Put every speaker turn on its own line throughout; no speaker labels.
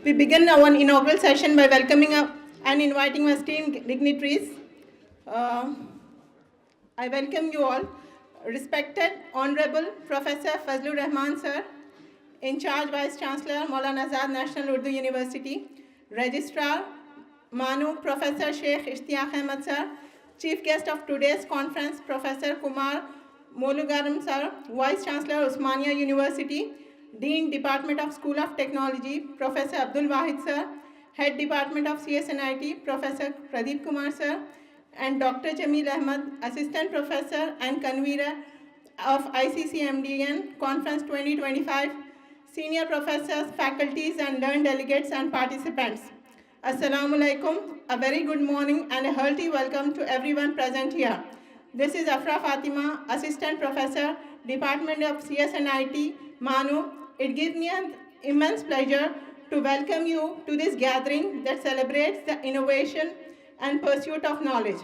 We begin our inaugural session by welcoming and inviting our esteemed dignitaries. I welcome you all. Respected Honorable Professor Fazlur Rahman Sir, In charge Vice Chancellor Maulana Azad National Urdu University, Registrar MANUU Professor Sheikh Ishtiaq Ahmed Sir, Chief Guest of today's conference Professor Kumar Molugaram Sir, Vice Chancellor Osmania University, Dean Department of School of Technology Professor Abdul Wahid Sir, Head Department of CS&IT Professor Pradeep Kumar Sir, and Dr. Jamil Ahmed, Assistant Professor and Convener of ICCMDN Conference 2025, Senior Professors, Faculties and Learned Delegates and Participants. Assalamu alaikum, a very good morning and a hearty welcome to everyone present here. This is Afra Fatima, Assistant Professor, Department of CS&IT, MANUU. It gives me an immense pleasure to welcome you to this gathering that celebrates the innovation and pursuit of knowledge.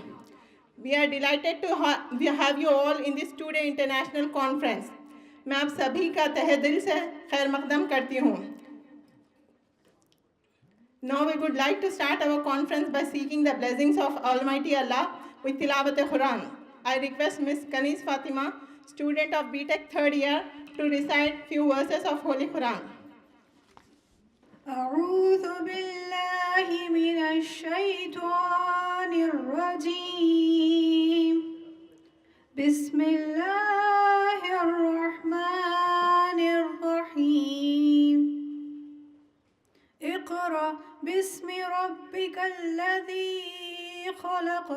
We are delighted to have you all in this two-day international conference. मैं आप सभी का तहे दिल से खैर मकदम करती हूँ. Now we would like to start our conference by seeking the blessings of Almighty Allah with Tilawat Quran. I request Ms. Kanis Fatima, student of BTech third year, to recite few verses of Holy Quran.
أعوذ بالله من الشيطان الرجيم بسم الله الرحمن الرحيم اقرأ باسم ربك الذي خلق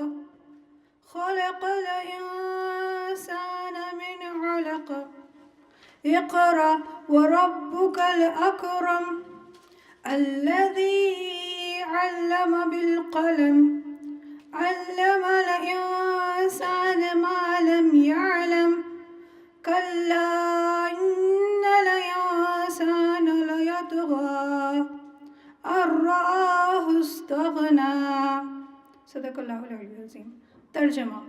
خلق الإنسان من علق اقرأ وربك الأكرم الذي علم بالقلم علم الإنسان ما لم يعلم كلا إن الإنسان ليطغى أن رآه استغنى صدق الله العلي العظيم. तर्जमा.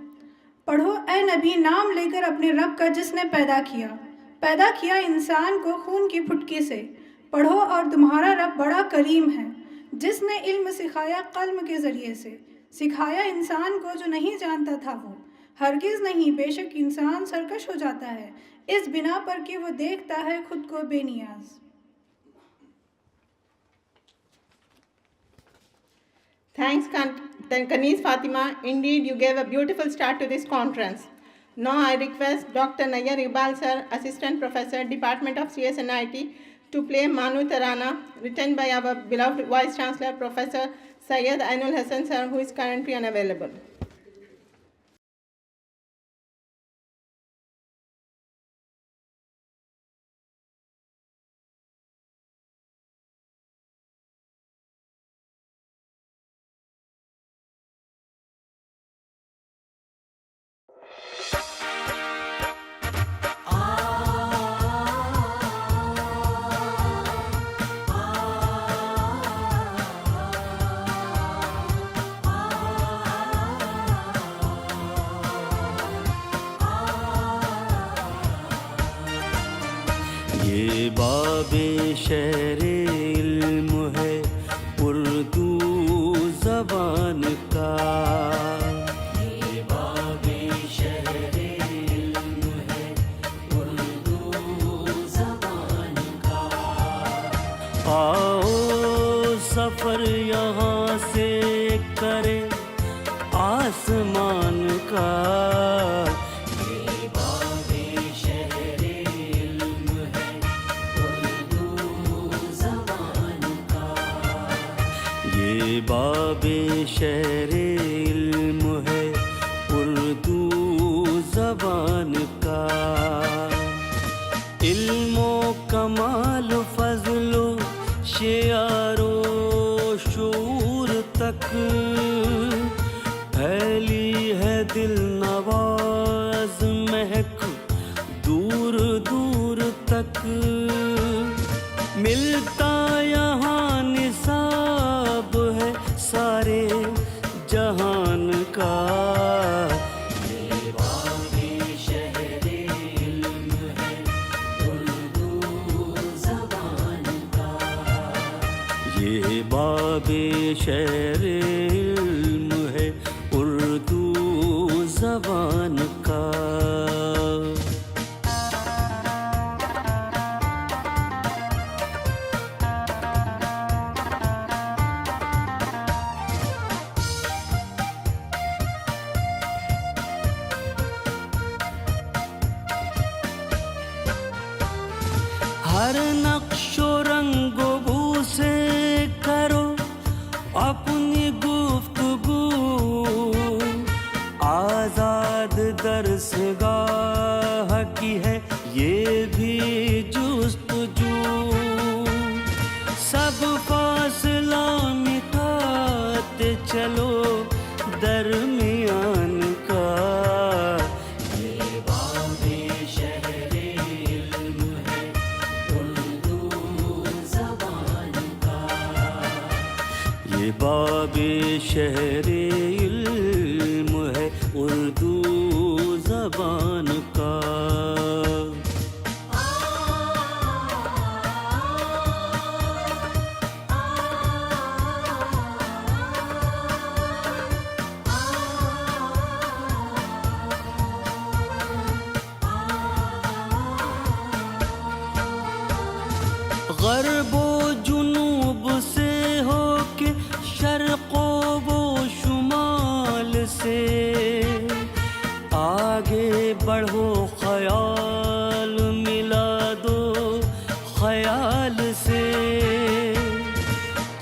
पढ़ो ए नबी, नाम लेकर अपने रब का जिसने पैदा किया इंसान को खून की फुटकी से. पढ़ो और तुम्हारा रब बड़ा करीम है जिसने इल्म सिखाया कल्म के ज़रिए से. सिखाया इंसान को जो नहीं जानता था वो. हरगिज़ नहीं, बेशक इंसान सरकश हो जाता है इस बिना पर कि वो देखता है खुद को बेनियाज.
Thanks, Kanis Fatima. Indeed, you gave a beautiful start to this conference. Now I request Dr. Nayyar Iqbal Sir, Assistant Professor, Department of CS&IT, to play Manu Tarana, written by our beloved Vice Chancellor, Professor Syed Ainul Hassan Sir, who is currently unavailable.
ये बाबे शहरे इल्म है उर्दू ज़बान का. ये बाबे शहरे इल्म है उर्दू ज़बान का. आओ सफ़र यहाँ से करे आसमान का. बाबे शहरे इल्म है उर्दू ज़बान का. इल्मो कमाल फजलो शियारो शूर तक फैली है दिल नवाज महक दूर दूर तक. मिलता यहाँ निसाब है सारे जहान का. ये बाबे शहरे इल्म है उर्दू ज़बान का. ये बाबे शहर इल्म है उर्दू ज़बान का। हर नक्शो रंगो बू से करो अपनी गुफ्तगू, आजाद दरसगाह की है ये भी जुस्तजू। सब फासला मिटाते चलो दरमियान का। बाबे शहर इल्म है उर्दू ज़बान का। ग़र्बो जुनूब से होके शर्क़ो वो शुमाल से, आगे बढ़ो ख़याल मिला दो ख़याल से।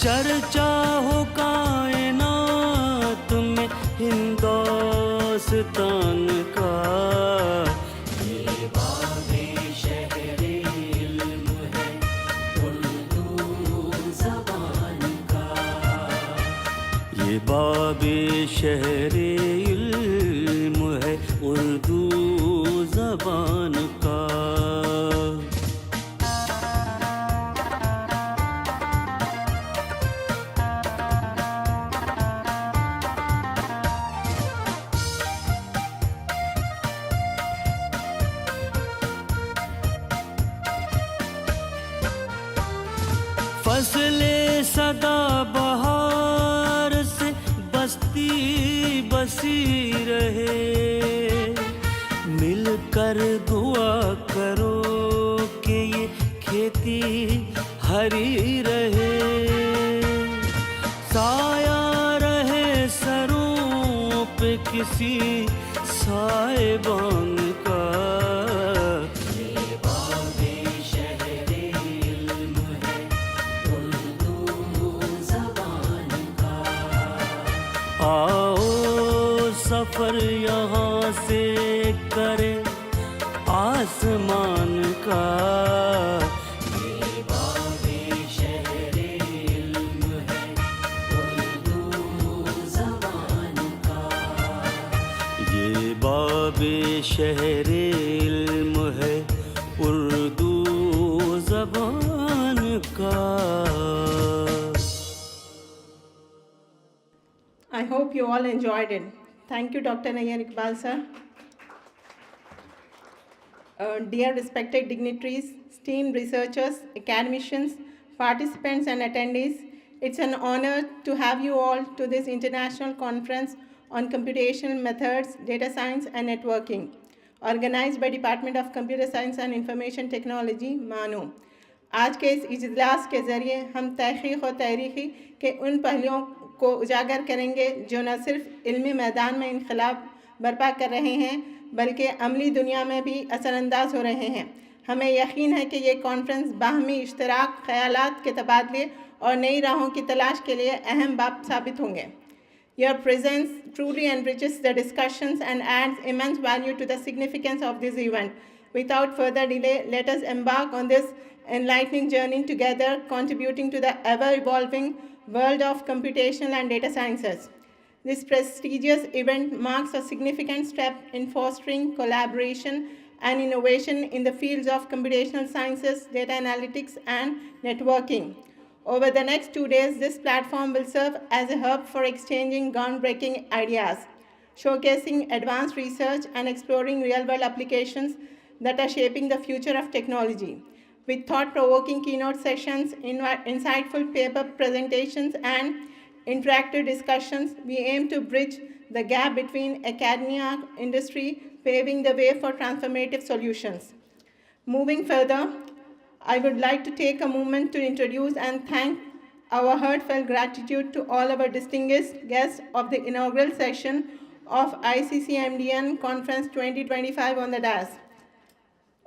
चर्चा हो कायनात में हिंदुस्तान का। बाबे शहर इल्म है उर्दू ज़बान का। फसले सदा बहार से बस्ती बसी रहे, मिलकर दुआ करो कि ये खेती हरी रहे। साया रहे सरों पे किसी साहिबान का। आओ सफर यहाँ से करे आसमान का। ये बाबे शहर इल्म है उर्दू ज़बान का। ये बाबे शहर इल्म है उर्दू ज़बान का।
I hope you all enjoyed it. Thank you, Dr. Nayyar Iqbal, sir. Dear respected dignitaries, esteemed researchers, academicians, participants and attendees, it's an honor to have you all to this international conference on computational methods, data science and networking, organized by Department of Computer Science and Information Technology, MANUU. आज के इस इजलास के ज़रिए हम तहक़ीक़ और तहरीक़ी के उन पहलुओं को उजागर करेंगे जो न सिर्फ इल्मी मैदान में इनक़लाब बर्पा कर रहे हैं बल्कि अमली दुनिया में भी असरअंदाज हो रहे हैं। हमें यकीन है कि ये कॉन्फ्रेंस बाहमी इश्तराक, ख़यालात के तबादले और नई राहों की तलाश के लिए अहम बाब साबित होंगे। Your presence truly enriches the discussions and adds immense value to the significance of this event. Without further delay, let us embark on this enlightening journey together, contributing to the ever-evolving world of computational and data sciences. This prestigious event marks a significant step in fostering collaboration and innovation in the fields of computational sciences, data analytics, and networking. Over the next 2 days, this platform will serve as a hub for exchanging groundbreaking ideas, showcasing advanced research, and exploring real-world applications that are shaping the future of technology. With thought-provoking keynote sessions, insightful paper presentations, and interactive discussions, we aim to bridge the gap between academia and industry, paving the way for transformative solutions. Moving further, I would like to take a moment to introduce and thank our heartfelt gratitude to all our distinguished guests of the inaugural session of ICCMDN Conference 2025 on the dais.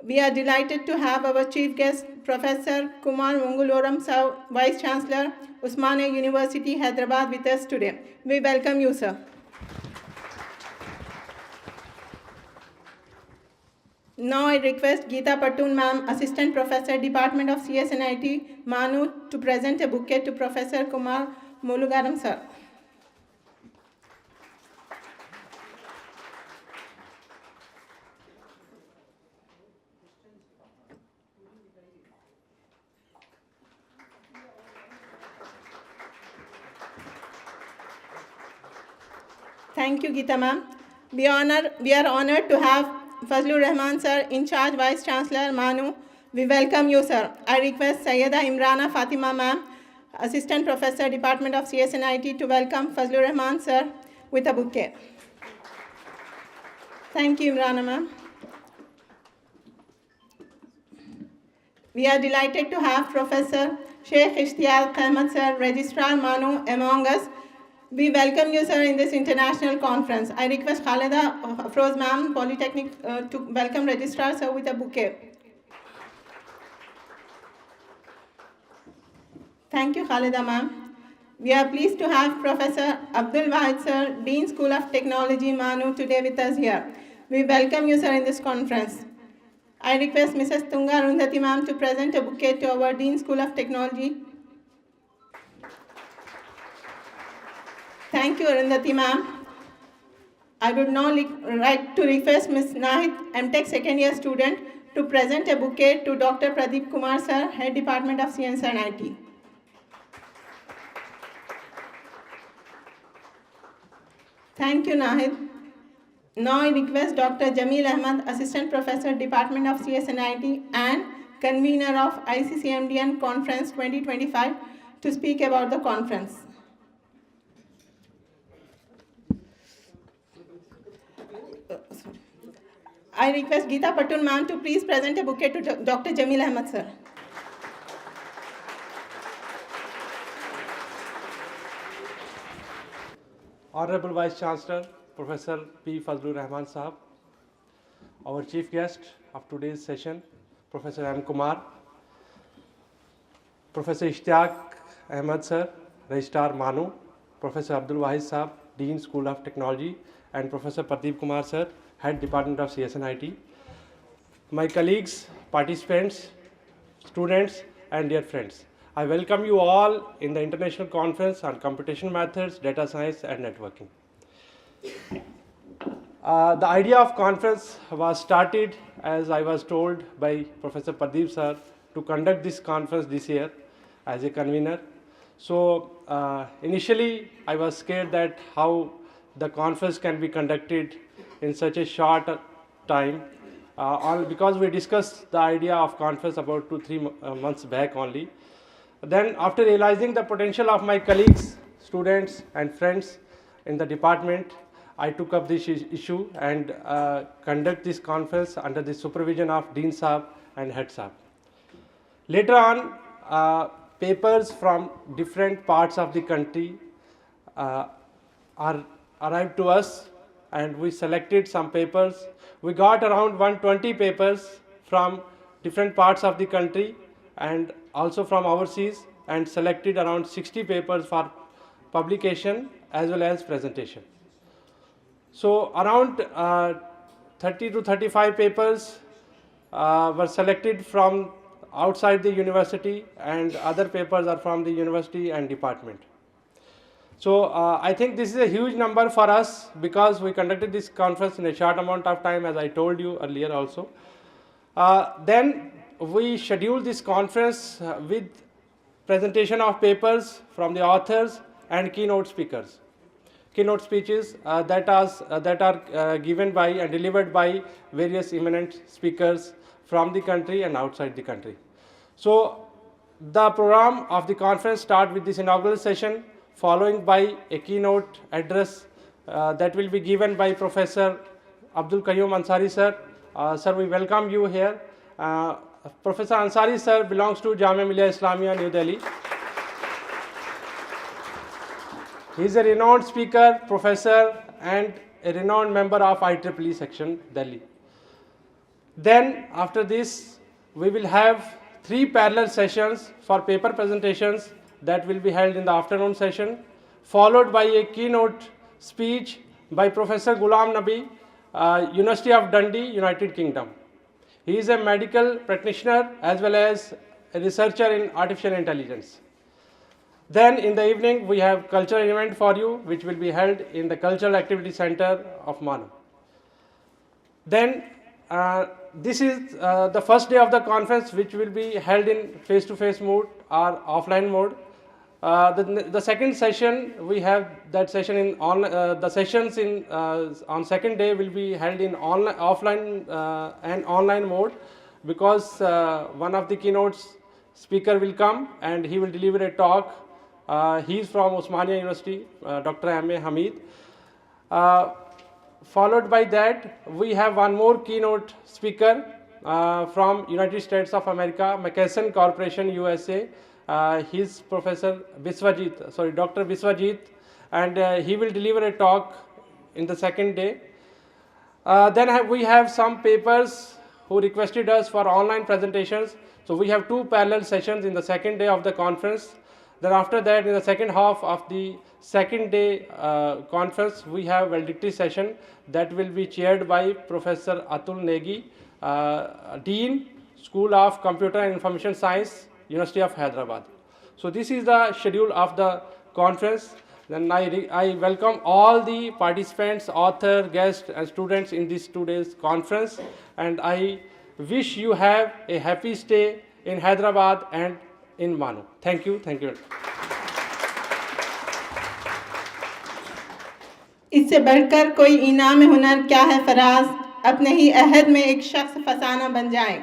We are delighted to have our chief guest, Professor Kumar Mangaloram, Vice Chancellor, Usmania University, Hyderabad, with us today. We welcome you, sir. Now I request Geeta Patun, ma'am, Assistant Professor, Department of CS&IT, MANUU, to present a bouquet to Professor Kumar Mangaloram, sir. Thank you, Geeta ma'am. We are honored to have Fazlur Rahman sir, in charge Vice Chancellor, MANUU. We welcome you, sir. I request Sayyida Imrana Fatima ma'am, Assistant Professor, Department of CS&IT, to welcome Fazlur Rahman sir with a bouquet. Thank you, Imrana ma'am. We are delighted to have Professor Sheikh Ishtiyaq Ahmed sir, Registrar MANUU, among us. We welcome you, sir, in this international conference. I request Khalida Afroz ma'am, Polytechnic, to welcome Registrar sir with a bouquet. Thank you, Khalida ma'am. We are pleased to have Professor Abdul Wahid sir, Dean School of Technology, MANUU, today with us here. We welcome you, sir, in this conference. I request Mrs. Tunga Arundhati ma'am to present a bouquet to our Dean School of Technology. Thank you, Arundhati ma'am. I would now like to request Ms. Nahid, MTech second year student, to present a bouquet to Dr. Pradeep Kumar sir, Head Department of CS&IT. Thank you, Nahid. Now I request Dr. Jamil Ahmed, Assistant Professor, Department of CS&IT and convener of ICCMDN Conference 2025, to speak about the conference. I request Geeta Patun ma'am to please present a bouquet to Dr. Jamil Ahmed sir.
Honorable Vice Chancellor, Professor P. Fazlur Rahman Sahab, our chief guest of today's session, Professor M. Kumar, Professor Ishtiyaq Ahmed sir, Registrar MANUU, Professor Abdul Wahid Sahab, Dean School of Technology, and Professor Pradeep Kumar sir, Head Department of CS&IT, my colleagues, participants, students, and dear friends. I welcome you all in the International Conference on Computational Methods, Data Science, and Networking. The idea of conference was started, as I was told by Professor Pradeep sir, to conduct this conference this year as a convener. So initially, I was scared that how the conference can be conducted in such a short time, because we discussed the idea of conference about 2-3 months back only. Then after realizing the potential of my colleagues, students and friends in the department, I took up this issue and conduct this conference under the supervision of Dean Sahab and Head Sahab. Later on, papers from different parts of the country arrived to us, and we selected some papers. We got around 120 papers from different parts of the country and also from overseas, and selected around 60 papers for publication as well as presentation. So around 30 to 35 papers were selected from outside the university, and other papers are from the university and department. So I think this is a huge number for us, because we conducted this conference in a short amount of time, as I told you earlier also. Then we scheduled this conference with presentation of papers from the authors and keynote speakers. Keynote speeches that are given by and delivered by various eminent speakers from the country and outside the country. So the program of the conference start with this inaugural session, following by a keynote address that will be given by Professor Abdul Qayyum Ansari sir. Sir, we welcome you here. Professor Ansari sir belongs to Jamia Millia Islamia, New Delhi. He is a renowned speaker, professor, and a renowned member of IEEE section, Delhi. Then, after this, we will have 3 parallel sessions for paper presentations that will be held in the afternoon session, followed by a keynote speech by Professor Ghulam Nabi, University of Dundee, United Kingdom. He is a medical practitioner as well as a researcher in artificial intelligence. Then in the evening, we have cultural event for you, which will be held in the Cultural Activity Center of MANUU. Then this is the first day of the conference, which will be held in face-to-face mode or offline mode. The second session, we have that session in the sessions in on second day will be held in offline and online mode, because one of the keynotes speaker will come and he will deliver a talk. He is from Osmania University, Dr. M.A. Hamid. Followed by that, we have one more keynote speaker from United States of America, McKesson Corporation, USA. He's Professor Dr. Biswajit, and he will deliver a talk in the second day. Then we have some papers who requested us for online presentations. So we have 2 parallel sessions in the second day of the conference. Then after that, in the second half of the second day conference, we have valedictory session that will be chaired by Professor Atul Negi, Dean, School of Computer and Information Science, University of Hyderabad. So this is the schedule of the conference. Then I welcome all the participants, author, guests, and students in this today's conference, and I wish you have a happy stay in Hyderabad and in MANUU. Thank you. Thank you.
इससे बढ़कर कोई इनाम हुनर क्या है फराज, अपने ही अहद में एक शख्स फसाना बन जाए.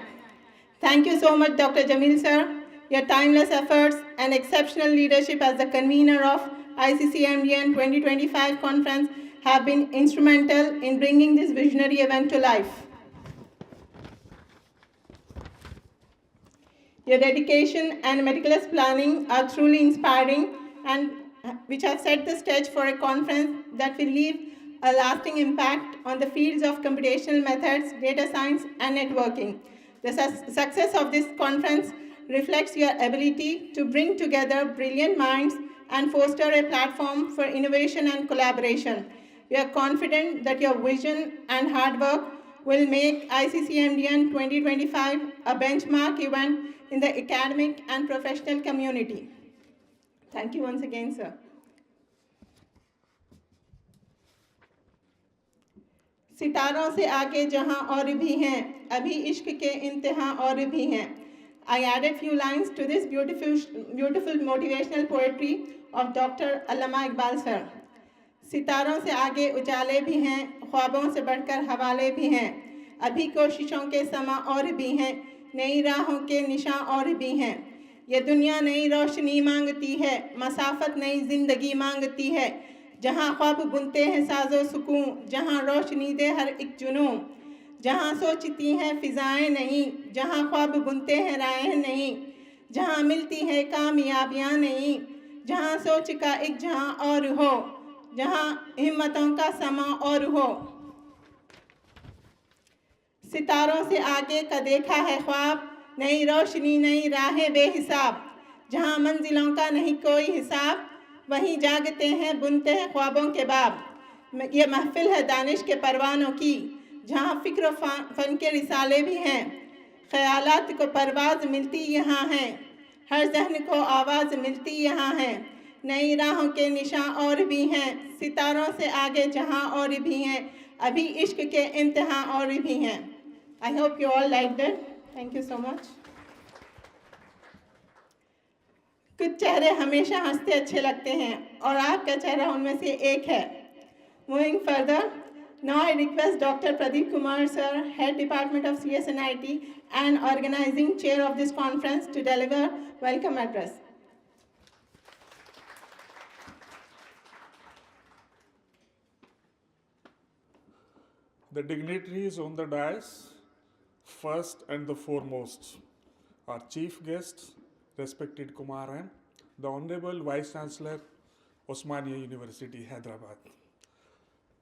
Thank you so much, Dr. Jamil sir. Your timeless efforts and exceptional leadership as the convener of ICCMDN 2025 conference have been instrumental in bringing this visionary event to life. Your dedication and meticulous planning are truly inspiring, and which have set the stage for a conference that will leave a lasting impact on the fields of computational methods, data science, and networking. The success of this conference reflects your ability to bring together brilliant minds and foster a platform for innovation and collaboration. We are confident that your vision and hard work will make ICCMDN 2025 a benchmark event in the academic and professional community. Thank you once again, sir. सितारों से आगे जहां और भी हैं, अभी इश्क के इंतहा और भी हैं. I added few lines to this beautiful motivational poetry of Dr. Allama Iqbal sir. सितारों से आगे उजाले भी हैं, ख्वाबों से बढ़कर हवाले भी हैं, अभी कोशिशों के समा और भी हैं, नई राहों के निशान और भी हैं. ये दुनिया नई रोशनी मांगती है, मसाफत नई जिंदगी मांगती है, जहाँ ख्वाब बुनते हैं साजो सुकून, जहाँ रोशनी दे हर एक जुनून, जहाँ सोचती हैं फिजाएं नहीं, जहाँ ख्वाब बुनते हैं राहें नहीं, जहाँ मिलती है कामयाबियाँ नहीं, जहाँ सोच का एक जहाँ और हो, जहाँ हिम्मतों का समा और हो. सितारों से आगे का देखा है ख्वाब, नई रोशनी नई राहें बेहिसाब, जहाँ मंजिलों का नहीं कोई हिसाब, वहीं जागते हैं बुनते हैं ख्वाबों के बाब. ये महफिल है दानिश के परवानों की, जहाँ फ़िक्र फ़न के रिसाले भी हैं, ख़यालात को परवाज़ मिलती यहाँ है, हर जहन को आवाज़ मिलती यहाँ है, नई राहों के निशान और भी हैं, सितारों से आगे जहाँ और भी हैं, अभी इश्क के इंतहा और भी हैं. I hope you all liked it. Thank you so much. कुछ चेहरे हमेशा हंसते अच्छे लगते हैं और आपका चेहरा उनमें से एक है. Moving further, Now I request Dr. Pradeep Kumar sir, Head Department of CS&IT and Organizing Chair of this conference, to deliver welcome address.
The dignitaries on the dais, first and the foremost, our chief guest, respected Kumaran, the Honorable Vice Chancellor, Osmania University, Hyderabad.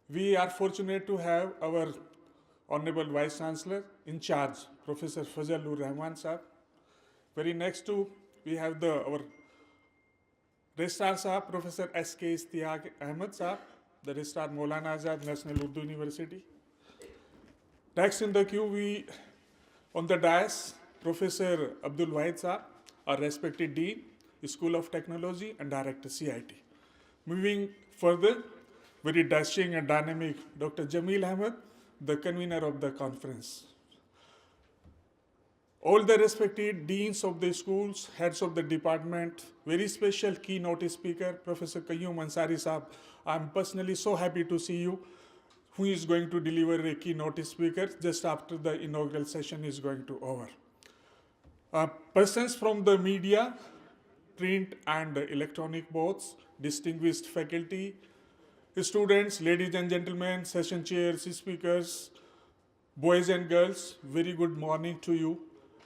We are fortunate to have our Honorable Vice Chancellor in charge, Professor Fazlur Rahman Sahab. Very next to, we have our Registrar Sahab, Professor S.K. Istiaq Ahmed Sahab, the Registrar Maulana Azad, National Urdu University. Next in the queue, on the dais, Professor Abdul Wahid Sahab, our respected Dean, School of Technology and Director CIT. Moving further, very dashing and dynamic Dr. Jamil Ahmed, the convener of the conference. All the respected deans of the schools, heads of the department, very special keynote speaker, Professor Qayyum Ansari Sahab. I'm personally so happy to see you, who is going to deliver a keynote speaker just after the inaugural session is going to over. Persons from the media, print and electronic boards, distinguished faculty, students, ladies and gentlemen, session chairs, speakers, boys and girls, very good morning to you.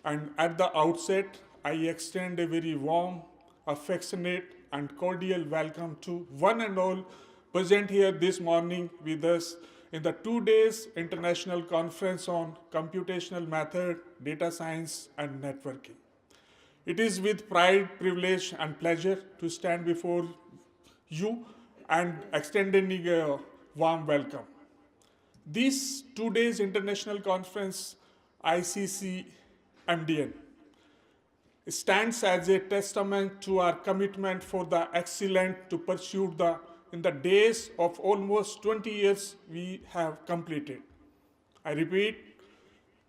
And at the outset, I extend a very warm, affectionate and cordial welcome to one and all present here this morning with us in the 2 days international conference on computational method, data science and networking. It is with pride, privilege and pleasure to stand before you and extending a warm welcome. This 2 days international conference, ICCMDN, stands as a testament to our commitment for the excellent to pursue in the days of almost 20 years we have completed. I repeat,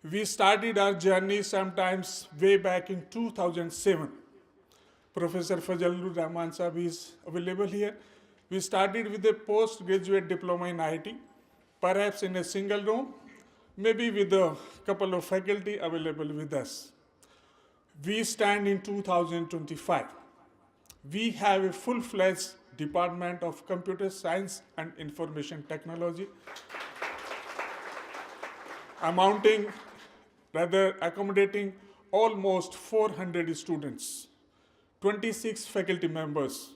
we started our journey sometimes way back in 2007. Professor Fazlur Rahman Sahab is available here. We started with a postgraduate diploma in IT, perhaps in a single room, maybe with a couple of faculty available with us. We stand in 2025. We have a full-fledged Department of Computer Science and Information Technology, accommodating almost 400 students, 26 faculty members,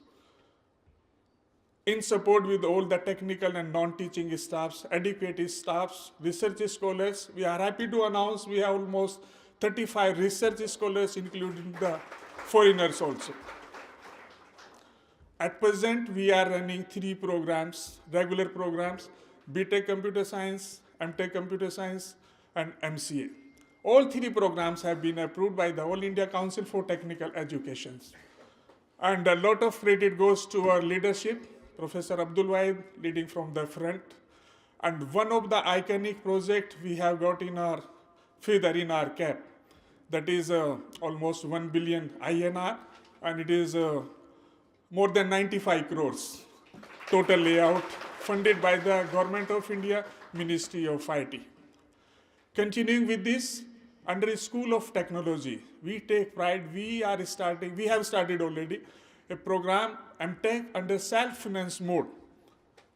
in support with all the technical and non-teaching staffs, educated staffs, research scholars. We are happy to announce we have almost 35 research scholars, including the foreigners also. At present, we are running 3 programs, regular programs, BTech Computer Science, MTech Computer Science, and MCA. All 3 programs have been approved by the All India Council for Technical Education. And a lot of credit goes to our leadership, Professor Abdul Wahid leading from the front. And one of the iconic projects we have got in our feather in our cap, that is almost 1 billion INR, and it is more than 95 crores total layout, funded by the Government of India, Ministry of IT. Continuing with this, under School of Technology, we take pride, we have started already a program, MTech, under self-finance mode,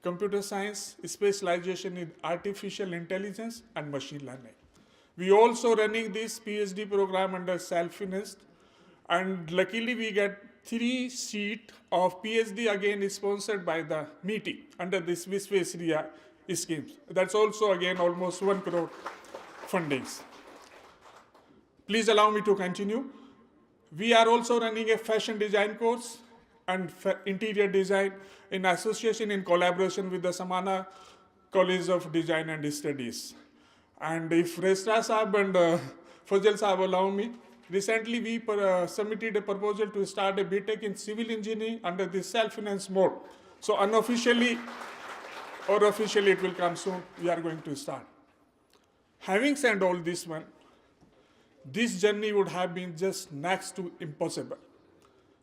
computer science, specialization in artificial intelligence and machine learning. We also running this PhD program under self-financed, and luckily we get 3 seats of PhD again sponsored by the MITI under this Visvesriya schemes. That's also again almost 1 crore fundings. Please allow me to continue. We are also running a fashion design course and interior design in association in collaboration with the Samana College of Design and Studies. And if Registrar Sahab and Fazal Sahab allow me, recently we submitted a proposal to start a BTech in civil engineering under the self-finance mode. So unofficially or officially it will come soon, we are going to start. Having said all this one, this journey would have been just next to impossible.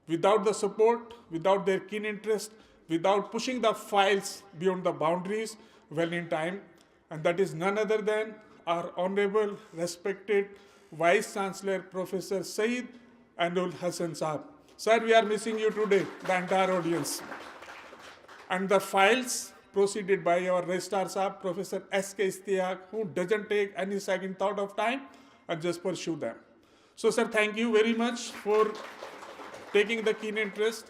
Without the support, without their keen interest, without pushing the files beyond the boundaries well in time, and that is none other than our honorable, respected Vice Chancellor, Professor Saeed Anul Hassan Saab. Sir, we are missing you today, the entire audience. And the files proceeded by our Registrar Saab, Professor S.K. Istiaq, who doesn't take any second thought of time and just pursue them. So, sir, thank you very much for taking the keen interest.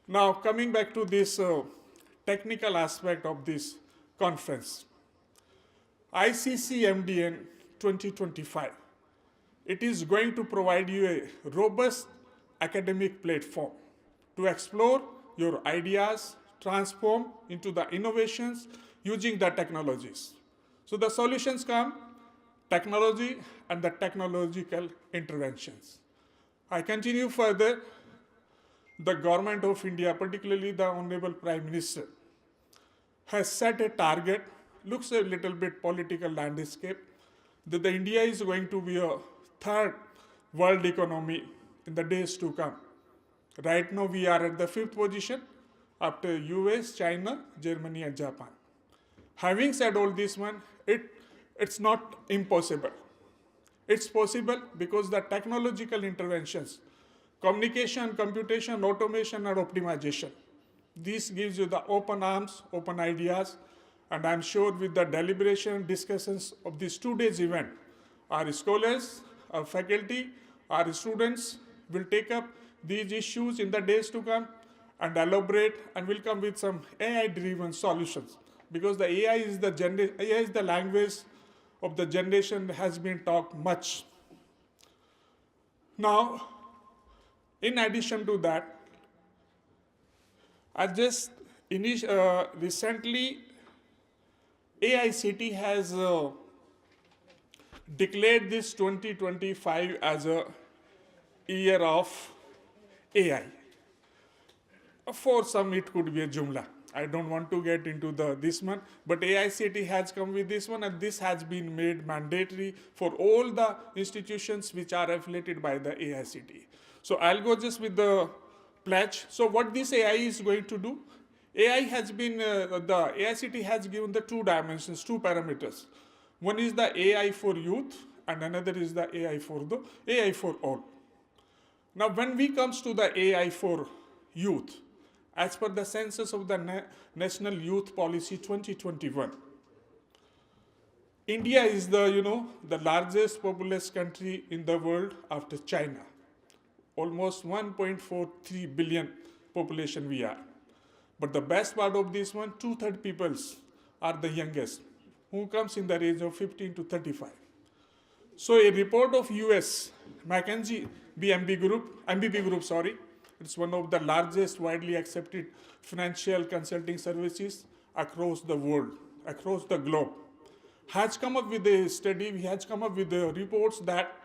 Now, coming back to this technical aspect of this conference, ICCMDN 2025, it is going to provide you a robust academic platform to explore your ideas, transform into the innovations using the technologies. So the solutions come, technology and the technological interventions. I continue further. The government of India, particularly the Honorable Prime Minister, has set a target, looks a little bit political landscape, that the India is going to be a third world economy in the days to come. Right now we are at the 5th position after US, China, Germany and Japan. Having said all this one, it's not impossible. It's possible because the technological interventions, communication, computation, automation and optimization, this gives you the open arms, open ideas, and I'm sure with the deliberation, discussions of this 2 days event, our scholars, our faculty, our students will take up these issues in the days to come and elaborate and will come with some AI-driven solutions. Because the AI is the language of the generation that has been talked much. Now, in addition to that, I just recently AICT has declared this 2025 as a year of AI. For some, it could be a Jumla. I don't want to get into this one, but AICT has come with this one, and this has been made mandatory for all the institutions which are affiliated by the AICT. So I'll go just with the pledge. So what this AI is going to do? AI has been, the AICT has given the 2 dimensions, 2 parameters. One is the AI for youth, and another is the AI for all. Now, when we comes to the AI for youth, as per the census of the National Youth Policy 2021, India is the largest populous country in the world after China. Almost 1.43 billion population we are. But the best part of this one, 2/3 peoples are the youngest, who comes in the range of 15 to 35. So a report of US McKinsey MBB Group, it's one of the largest widely accepted financial consulting services across the world, across the globe, has come up with a study, has come up with the reports that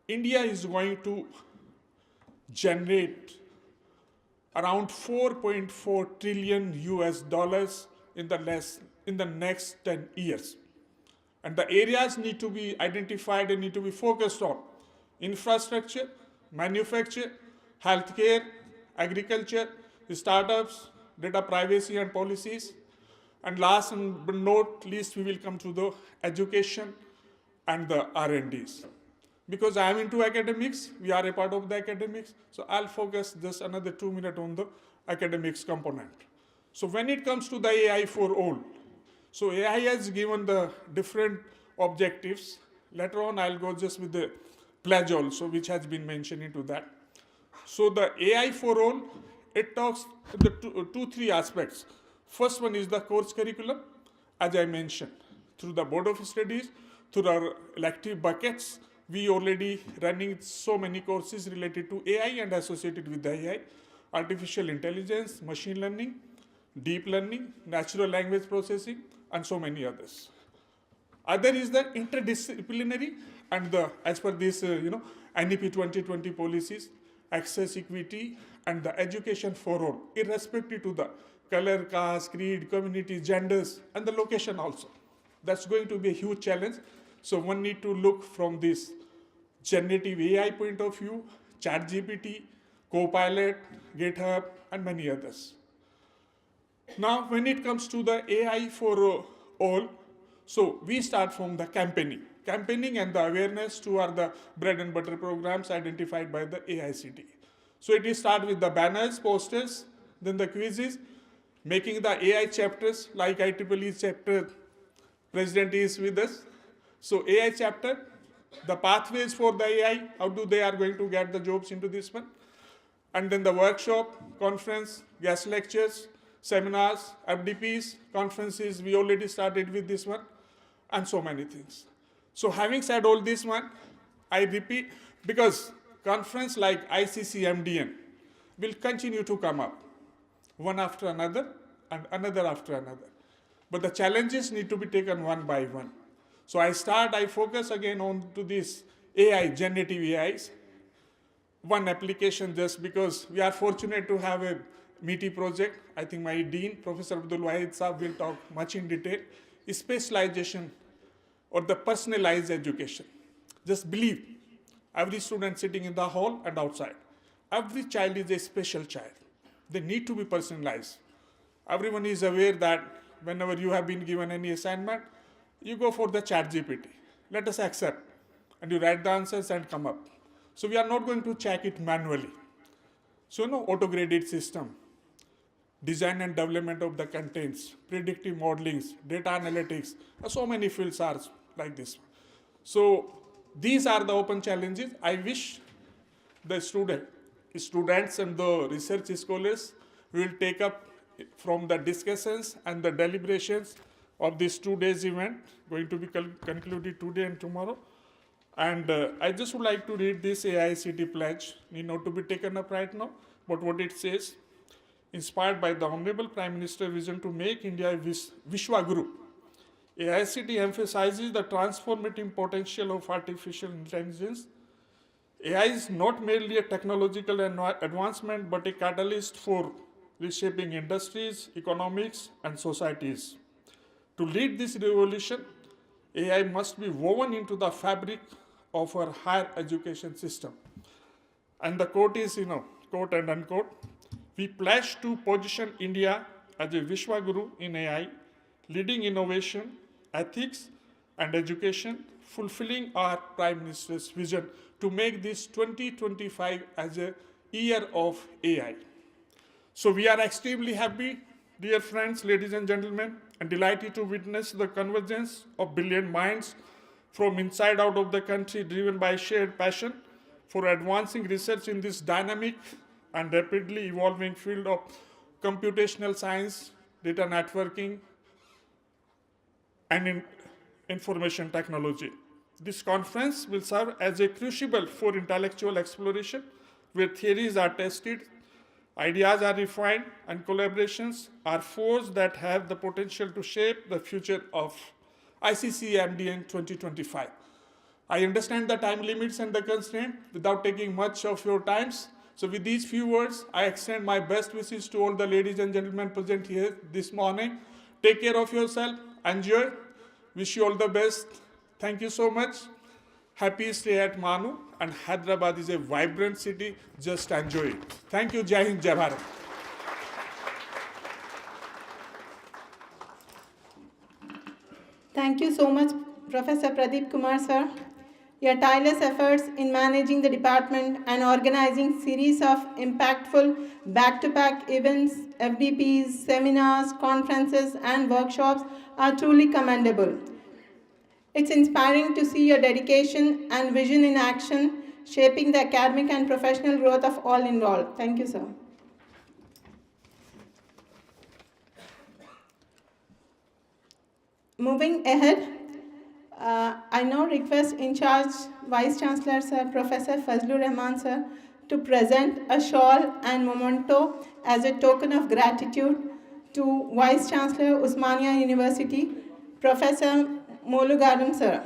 India is going to generate around 4.4 trillion US dollars in the next 10 years. And the areas need to be identified and need to be focused on: infrastructure, manufacture, healthcare, agriculture, startups, data privacy and policies. And last but not least, we will come to the education and the R&Ds. Because I am into academics, we are a part of the academics, so I'll focus just another 2 minutes on the academics component. So when it comes to the AI for all, so AI has given the different objectives. Later on, I'll go just with the pledge also, which has been mentioned into that. So the AI for all, it talks the 3 aspects. First one is the course curriculum, as I mentioned, through the Board of Studies, through our elective buckets. We already running so many courses related to AI and associated with the AI, artificial intelligence, machine learning, deep learning, natural language processing, and so many others. Other is the interdisciplinary and as per this, NEP 2020 policies, access, equity, and the education for all, irrespective to the color, caste, creed, community, genders, and the location also. That's going to be a huge challenge. So one need to look from this generative AI point of view, ChatGPT, Copilot, GitHub, and many others. Now, when it comes to the AI for all, So we start from the campaigning. Campaigning and the awareness two are the bread and butter programs identified by the AICTE. So it is start with the banners, posters, then the quizzes, making the AI chapters like IEEE chapter. President is with us. So AI chapter, the pathways for the AI, how do they are going to get the jobs into this one? And then the workshop, conference, guest lectures, seminars, FDPs, conferences, we already started with this one, and so many things. So having said all this one, I repeat, because conference like ICCMDN will continue to come up, one after another and another after another. But the challenges need to be taken one by one. So I focus again on to this AI, generative AIs. One application just because we are fortunate to have a meaty project. I think my dean, Professor Abdul Wahid Saab, will talk much in detail. Specialization or the personalized education. Just believe, every student sitting in the hall and outside, every child is a special child. They need to be personalized. Everyone is aware that whenever you have been given any assignment, you go for the chat GPT. Let us accept. And you write the answers and come up. So we are not going to check it manually. So auto-graded system, design and development of the contents, predictive modelings, data analytics, so many fields are like this. So these are the open challenges. I wish the students and the research scholars will take up from the discussions and the deliberations of this 2 days event, going to be concluded today and tomorrow. And I just would like to read this AICTE pledge, need not to be taken up right now, but what it says, inspired by the Honorable Prime Minister's vision to make India a Vishwa Guru, AICTE emphasizes the transformative potential of artificial intelligence. AI is not merely a technological advancement, but a catalyst for reshaping industries, economics, and societies. To lead this revolution, AI must be woven into the fabric of our higher education system. And the quote is, quote and unquote, we pledge to position India as a Vishwa Guru in AI, leading innovation, ethics, and education, fulfilling our Prime Minister's vision to make this 2025 as a year of AI. So we are extremely happy, dear friends, ladies and gentlemen, and delighted to witness the convergence of brilliant minds from inside out of the country, driven by shared passion for advancing research in this dynamic and rapidly evolving field of computational science, data networking, and information technology. This conference will serve as a crucible for intellectual exploration, where theories are tested, ideas are refined, and collaborations are forged that have the potential to shape the future of ICCMDN 2025. I understand the time limits and the constraint without taking much of your times. So with these few words, I extend my best wishes to all the ladies and gentlemen present here this morning. Take care of yourself, enjoy, wish you all the best. Thank you so much. Happy stay at MANUU, and Hyderabad is a vibrant city, just enjoy it. Thank you, Jai Hind, Jai Bharat.
Thank you so much, Professor Pradeep Kumar, sir. Your tireless efforts in managing the department and organizing series of impactful back-to-back events, FDPs, seminars, conferences, and workshops are truly commendable. It's inspiring to see your dedication and vision in action, shaping the academic and professional growth of all involved. Thank you, sir. Moving ahead, I now request in charge Vice Chancellor, sir, Professor Fazlur Rahman, sir, to present a shawl and memento as a token of gratitude to Vice Chancellor Usmania University, Professor Maulana, sir.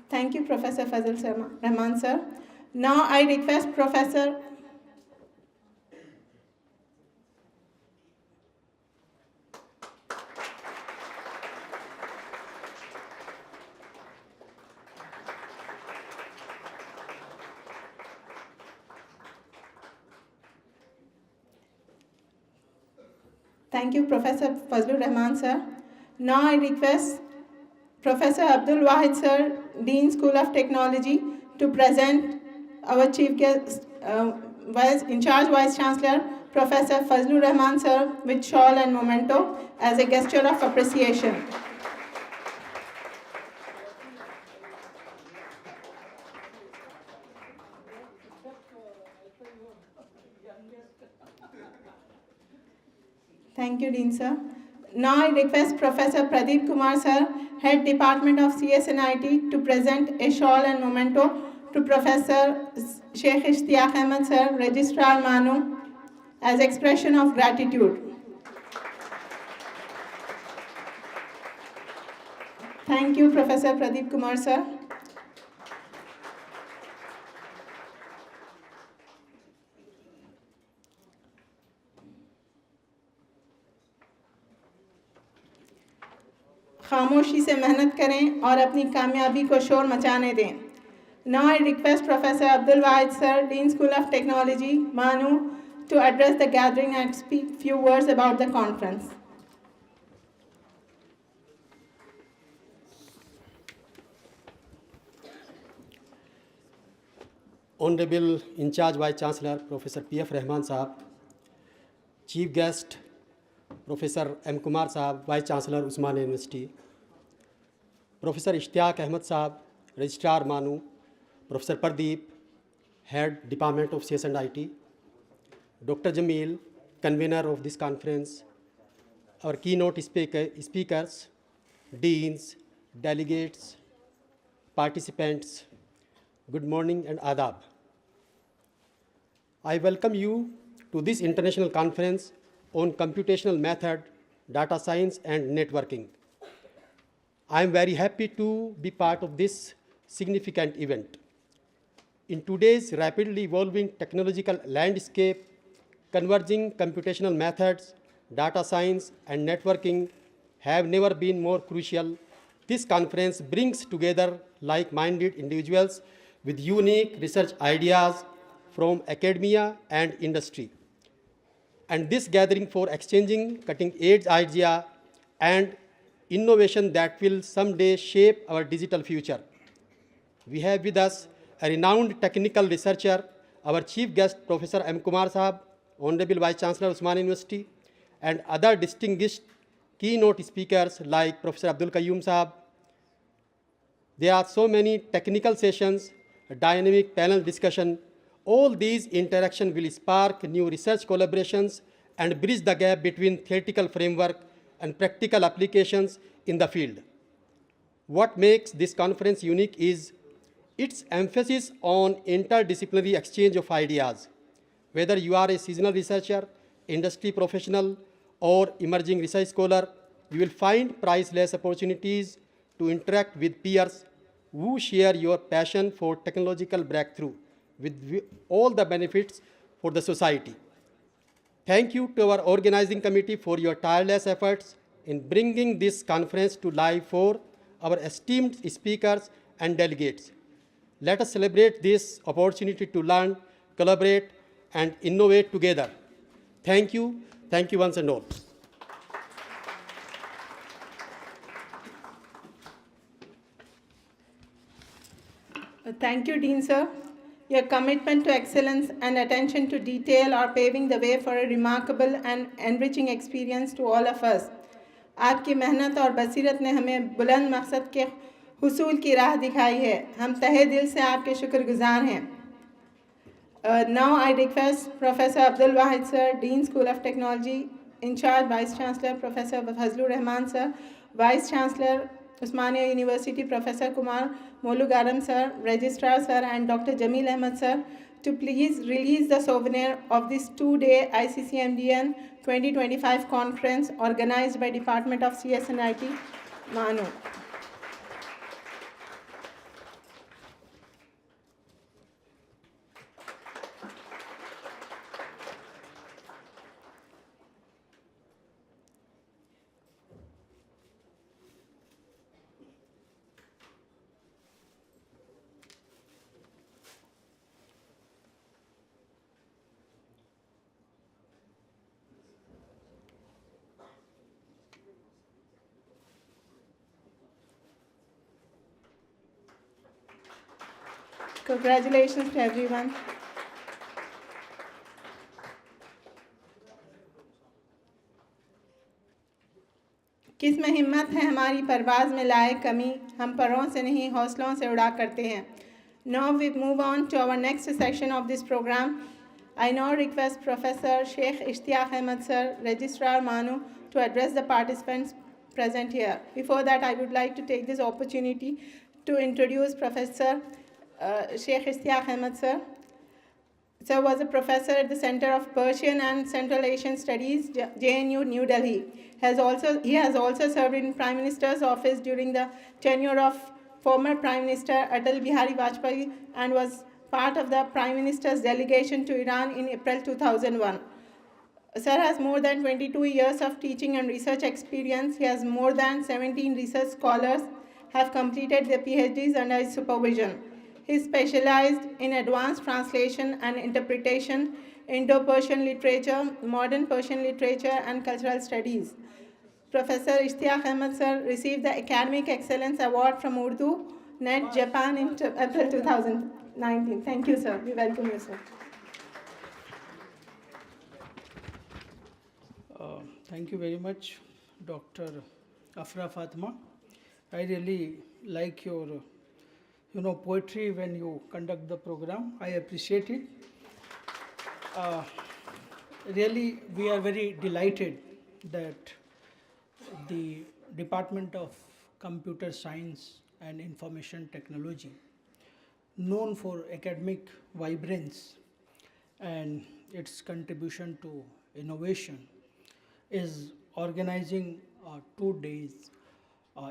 Thank you, Professor Fazlur Rahman, sir. Now I request Professor Thank you, Professor Fazlur Rahman, sir. Now I request Professor Abdul Wahid, sir, Dean School of Technology, to present our chief guest, in charge Vice Chancellor, Professor Fazlur Rahman, sir, with shawl and memento as a gesture of appreciation. Thank you, Dean sir. Now I request Professor Pradeep Kumar sir, Head Department of CS&IT, to present a shawl and memento to Professor Sheikh Ishtiaq Ahmed sir, Registrar MANUU, as expression of gratitude. Thank you, Professor Pradeep Kumar sir. खामोशी से मेहनत करें और अपनी कामयाबी को शोर मचाने दें. Now I request Professor Abdul Wahid sir, Dean School of Technology, MANUU, to address the gathering and speak few words about the conference.
Honorable In Charge Vice Chancellor Professor P.F. Rahman Sahab, Chief Guest Professor M. Kumar Sahab, Vice Chancellor Usmania University, Professor Ishtiaq Ahmed Sahab, Registrar MANUU, Professor Pradeep, Head Department of CS&IT, Dr. Jamil, Convener of this conference, our keynote speakers, Deans, delegates, participants, good morning and adab. I welcome you to this international conference on computational method, data science and networking. I am very happy to be part of this significant event. In today's rapidly evolving technological landscape, converging computational methods, data science and networking have never been more crucial. This conference brings together like-minded individuals with unique research ideas from academia and industry. And this gathering for exchanging cutting-edge ideas and innovation that will someday shape our digital future. We have with us a renowned technical researcher, our chief guest, Professor M. Kumar Sahab, Honorable Vice Chancellor Usmania University, and other distinguished keynote speakers like Professor Abdul Qayyum Sahab. There are so many technical sessions, a dynamic panel discussion. All these interactions will spark new research collaborations and bridge the gap between theoretical framework and practical applications in the field. What makes this conference unique is its emphasis on interdisciplinary exchange of ideas. Whether you are a seasonal researcher, industry professional, or emerging research scholar, you will find priceless opportunities to interact with peers who share your passion for technological breakthrough with all the benefits for the society. Thank you to our organizing committee for your tireless efforts in bringing this conference to life for our esteemed speakers and delegates. Let us celebrate this opportunity to learn, collaborate, and innovate together. Thank you once and all.
Thank you, Dean sir. Your commitment to excellence and attention to detail are paving the way for a remarkable and enriching experience to all of us. आपकी मेहनत और बसीरत ने हमें बुलंद मकसद के हुसूल की राह दिखाई है. हम तहे दिल से आपके शुक्रगुजार हैं. Now I request Professor Abdul Wahid sir, Dean School of Technology, in charge Vice Chancellor Professor Fazlur Rahman sir, Vice Chancellor Usmania University Professor Kumar Molugaram sir, Registrar sir, and Dr. Jamil Ahmed sir, to please release the souvenir of this two-day ICCMDN 2025 conference organized by Department of CS&IT, MANUU. Congratulations to everyone. किस्म हिम्मत है हमारी परवाज़ में लाए कमी, हम परों से नहीं हौसलों से उड़ा करते हैं. Now we move on to our next section of this program. I now request Professor Sheikh Ishtiaq Ahmed Sir, Registrar MANUU, to address the participants present here. Before that, I would like to take this opportunity to introduce Professor Sheikh Ishtiaq Ahmed Sir. Sir was a professor at the Center of Persian and Central Asian Studies, JNU, New Delhi. He has also served in Prime Minister's office during the tenure of former Prime Minister Atal Bihari Vajpayee and was part of the Prime Minister's delegation to Iran in April 2001. Sir has more than 22 years of teaching and research experience. He has more than 17 research scholars have completed their PhDs under his supervision. He specialized in advanced translation and interpretation, Indo-Persian literature, modern Persian literature, and cultural studies. Professor Ishtiaq Ahmed Sir received the Academic Excellence Award from Urdu Net Japan in April 2019. Thank you, sir. We welcome you, sir.
Thank you very much, Dr. Afra Fatma. I really like your poetry when you conduct the program. I appreciate it. Really, we are very delighted that the Department of Computer Science and Information Technology, known for academic vibrance and its contribution to innovation, is organizing 2 days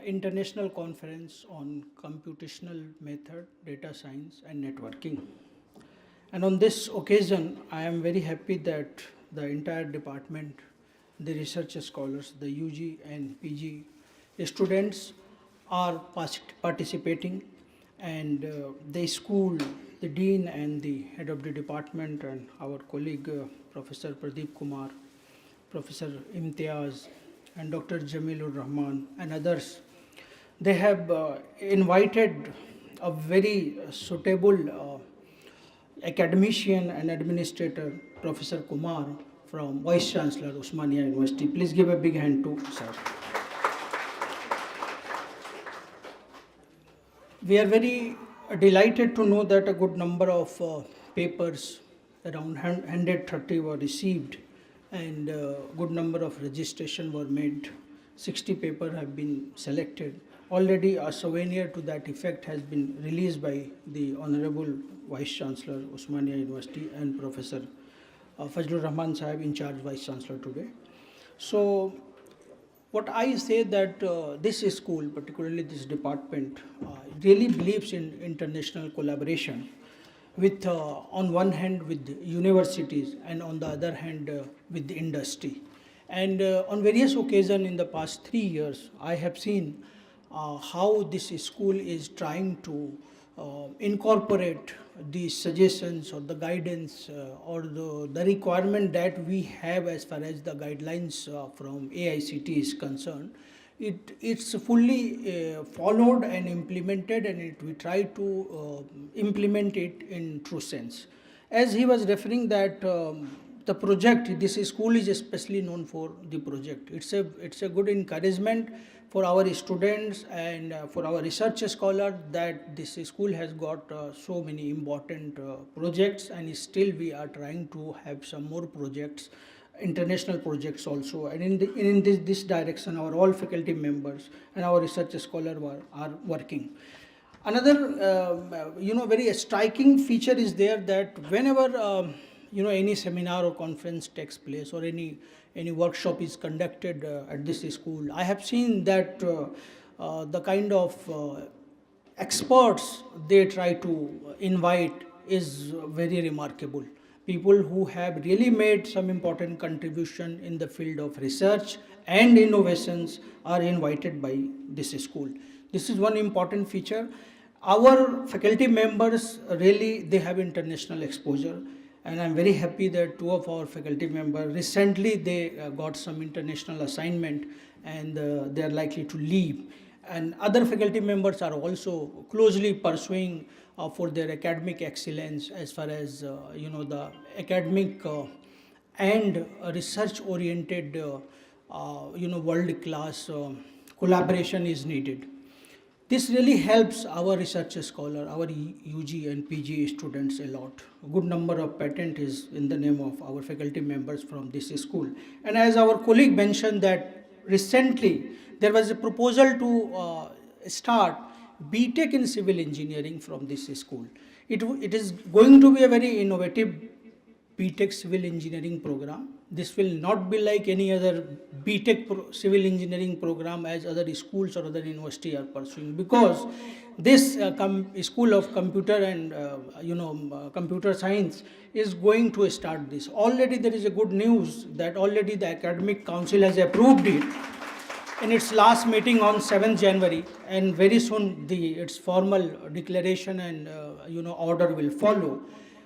international conference on computational method, data science and networking. And on this occasion, I am very happy that the entire department, the research scholars, the UG and PG students are participating, and the school, the dean and the head of the department and our colleague Professor Pradeep Kumar, Professor Imtiaz and Dr. Jamilur Rahman and others, they have invited a very suitable academician and administrator, Professor Kumar from Vice Chancellor Osmania University. Please give a big hand to sir. We are very delighted to know that a good number of papers, around 130 were received, and a good number of registration were made. 60 papers have been selected. Already a souvenir to that effect has been released by the Honorable Vice Chancellor Osmania University and Professor Fazlur Rahman Sahib, in charge Vice Chancellor today. So what I say that this school, particularly this department, really believes in international collaboration with, on one hand, with universities and on the other hand, with the industry. And on various occasions in the past 3 years, I have seen how this school is trying to incorporate the suggestions or the guidance or the requirement that we have as far as the guidelines from AICT is concerned. It's fully followed and implemented, and we try to implement it in true sense. As he was referring that the project, this school is especially known for the project. It's a good encouragement for our students and for our research scholars that this school has got so many important projects, and still we are trying to have some more projects, international projects also. And in this direction, our all faculty members and our research scholars are working. Another very striking feature is there that whenever any seminar or conference takes place or any workshop is conducted at this school, I have seen that the kind of experts they try to invite is very remarkable. People who have really made some important contribution in the field of research and innovations are invited by this school. This is one important feature. Our faculty members really, they have international exposure, and I'm very happy that 2 of our faculty members recently they got some international assignment, and they are likely to leave. And other faculty members are also closely pursuing for their academic excellence as far as the academic and research-oriented world-class collaboration is needed. This really helps our research scholar, our UG and PG students a lot. A good number of patent is in the name of our faculty members from this school. And as our colleague mentioned that recently there was a proposal to start BTech in civil engineering from this school. It is going to be a very innovative BTech civil engineering program. This will not be like any other BTech civil engineering program as other schools or other universities are pursuing, because this school of computer and computer science is going to start this. Already there is a good news that already the academic council has approved it in its last meeting on 7th January, and very soon its formal declaration and order will follow.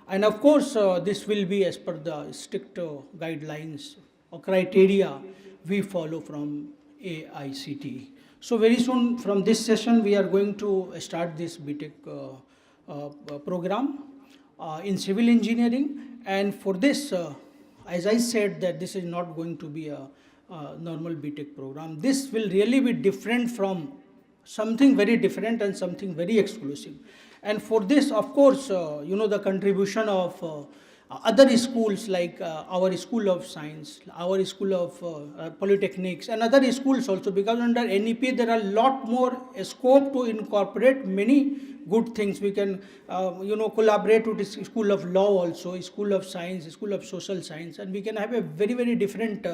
And of course, this will be as per the strict guidelines or criteria we follow from AICTE. So very soon from this session, we are going to start this BTech program in civil engineering. And for this, as I said, that this is not going to be a normal BTech program. This will really be different from something very different and something very exclusive. And for this, of course, the contribution of other schools like our School of Science, our School of Polytechnics, and other schools also, because under NEP there are a lot more scope to incorporate many good things. We can, collaborate with the School of Law also, School of Science, School of Social Science, and we can have a very, very different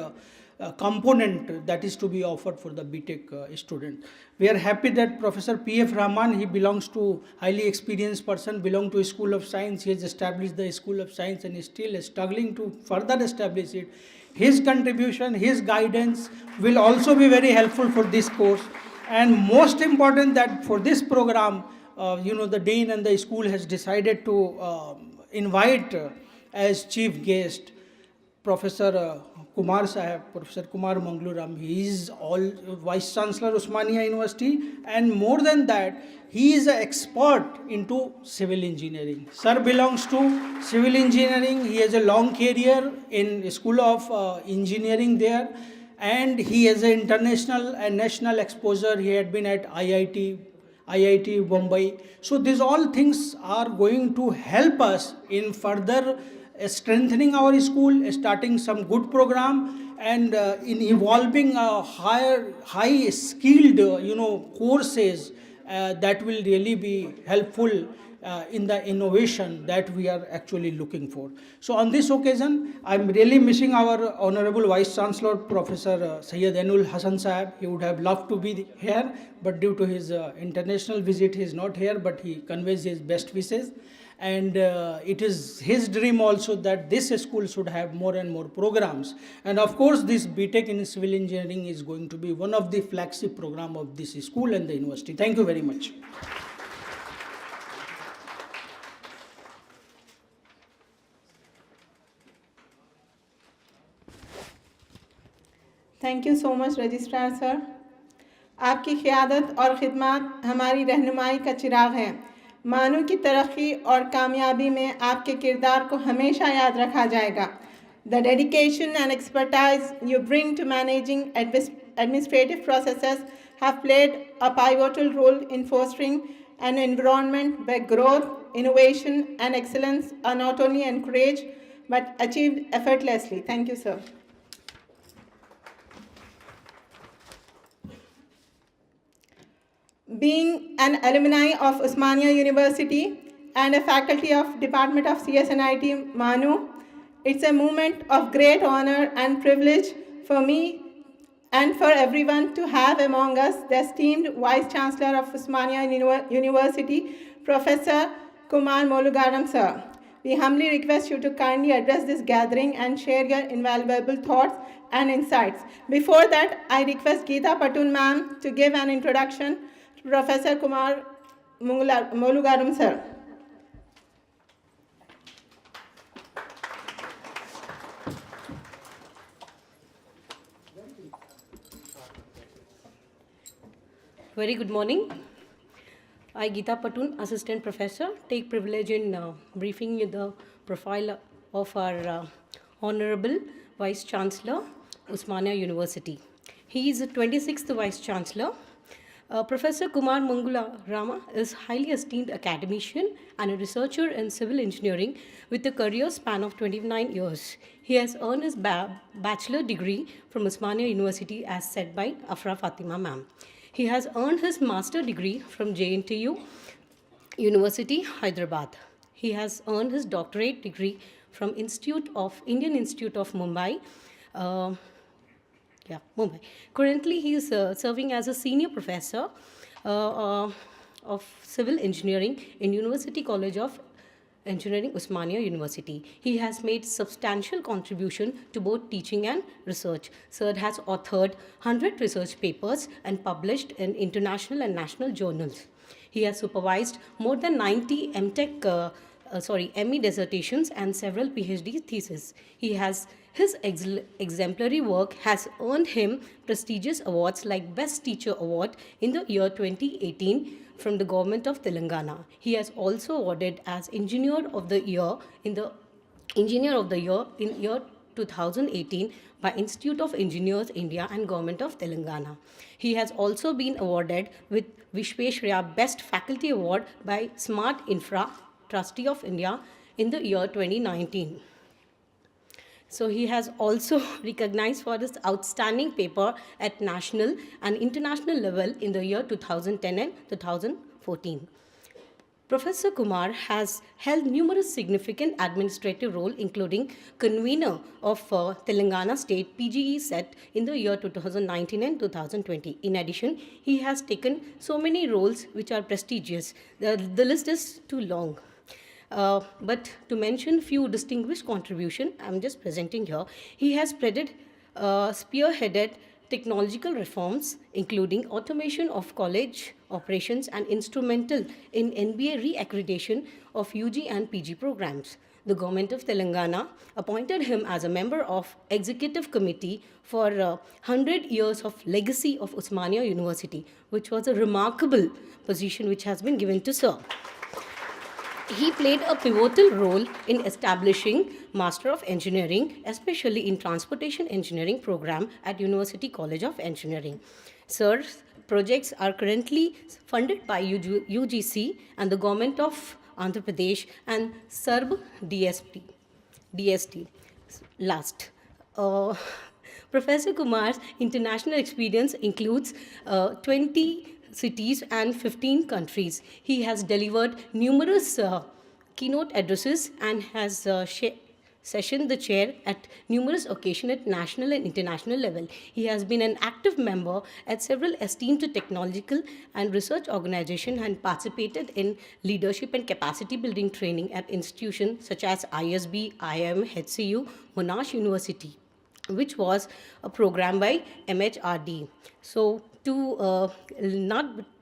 component that is to be offered for the BTech student. We are happy that Professor P.F. Rahman, he belongs to highly experienced person, belong to School of Science. He has established the School of Science and is still struggling to further establish it. His contribution, his guidance will also be very helpful for this course. And most important that for this program, the Dean and the school has decided to invite as chief guest Professor Kumar Sahib, Professor Kumar Mangluram. He is Vice Chancellor Osmania University, and more than that, he is an expert into civil engineering. Sir belongs to civil engineering. He has a long career in School of Engineering there, and he has an international and national exposure. He had been at IIT Bombay. So these all things are going to help us in further strengthening our school, starting some good program, and in evolving high skilled courses that will really be helpful in the innovation that we are actually looking for. So on this occasion, I'm really missing our Honorable Vice Chancellor, Professor Syed Ainul Hasan Sahib. He would have loved to be here, but due to his international visit, he is not here, but he conveys his best wishes. And it is his dream also that this school should have more and more programs. And of course, this BTech in civil engineering is going to be one of the flagship program of this school and the university. Thank you very much.
Thank you so much registrar sir. आपकी क़यादत और ख़िदमत हमारी रहनुमाई का चिराग है। मानू की तरक्की और कामयाबी में आपके किरदार को हमेशा याद रखा जाएगा। The dedication and expertise you bring to managing administrative processes have played a pivotal role in fostering an environment where growth, innovation, and excellence are not only encouraged but achieved effortlessly. Thank you, sir. Being an alumni of Osmania University and a faculty of Department of CS&IT MANUU, it's a moment of great honor and privilege for me and for everyone to have among us the esteemed Vice Chancellor of Osmania University, Professor Kumar Molugaram, sir. We humbly request you to kindly address this gathering and share your invaluable thoughts and insights. Before that, I request Geeta Patun ma'am to give an introduction to Professor Kumar Molugaram, sir.
Very good morning. I, Geeta Patun, Assistant Professor, take privilege in briefing you the profile of our Honorable Vice Chancellor, Usmania University. He is the 26th Vice Chancellor. Professor Kumar Mangula Rama is highly esteemed academician and a researcher in civil engineering with a career span of 29 years. He has earned his bachelor degree from Usmania University as said by Afra Fatima ma'am. He has earned his master degree from JNTU University, Hyderabad. He has earned his doctorate degree from Indian Institute of Mumbai. Mumbai. Currently, he is serving as a senior professor of civil engineering in University College of Engineering, Usmania University. He has made substantial contribution to both teaching and research. Sir has authored 100 research papers and published in international and national journals. He has supervised more than 90 ME dissertations and several PhD theses. His exemplary work has earned him prestigious awards like Best Teacher Award in the year 2018 from the Government of Telangana. He has also awarded as Engineer of the Year in year 2018 by Institute of Engineers India and Government of Telangana. He has also been awarded with Vishweshwarya Best Faculty Award by Smart Infra Trustee of India in the year 2019. So he has also recognized for his outstanding paper at national and international level in the year 2010 and 2014. Professor Kumar has held numerous significant administrative roles, including convener of Telangana State PGE set in the year 2019 and 2020. In addition, he has taken so many roles which are prestigious. The list is too long. But to mention few distinguished contributions, I'm just presenting here. He has spearheaded technological reforms, including automation of college operations and instrumental in NBA re-accreditation of UG and PG programs. The government of Telangana appointed him as a member of Executive Committee for 100 years of legacy of Usmania University, which was a remarkable position which has been given to Sir. He played a pivotal role in establishing Master of Engineering, especially in Transportation Engineering program at University College of Engineering. Sir's projects are currently funded by UGC and the Government of Andhra Pradesh and SERB DST. Last. Professor Kumar's international experience includes 20 cities and 15 countries. He has delivered numerous keynote addresses and has sessioned the chair at numerous occasions at national and international level. He has been an active member at several esteemed technological and research organizations and participated in leadership and capacity building training at institutions such as ISB, IIM, HCU, Monash University, which was a program by MHRD. So,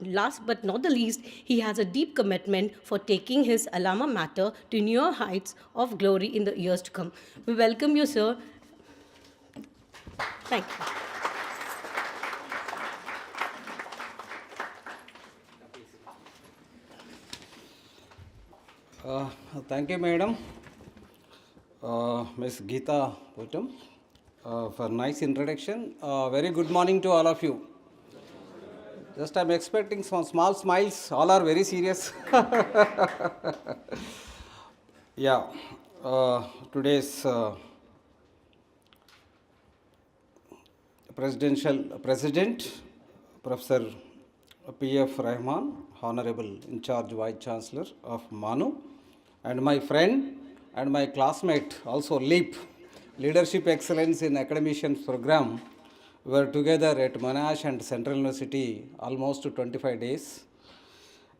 last but not the least, he has a deep commitment for taking his alma mater to newer heights of glory in the years to come. We welcome you, sir. Thank you.
Thank you, madam, Ms. Geeta Patun, for nice introduction. Very good morning to all of you. Just I'm expecting some small smiles. All are very serious. Yeah. Today's President, Professor P.F. Rahman, Honorable In Charge Vice Chancellor of MANUU, and my friend and my classmate, also LEAP, Leadership Excellence in Academicians Program. We were together at Monash and Central University almost 25 days.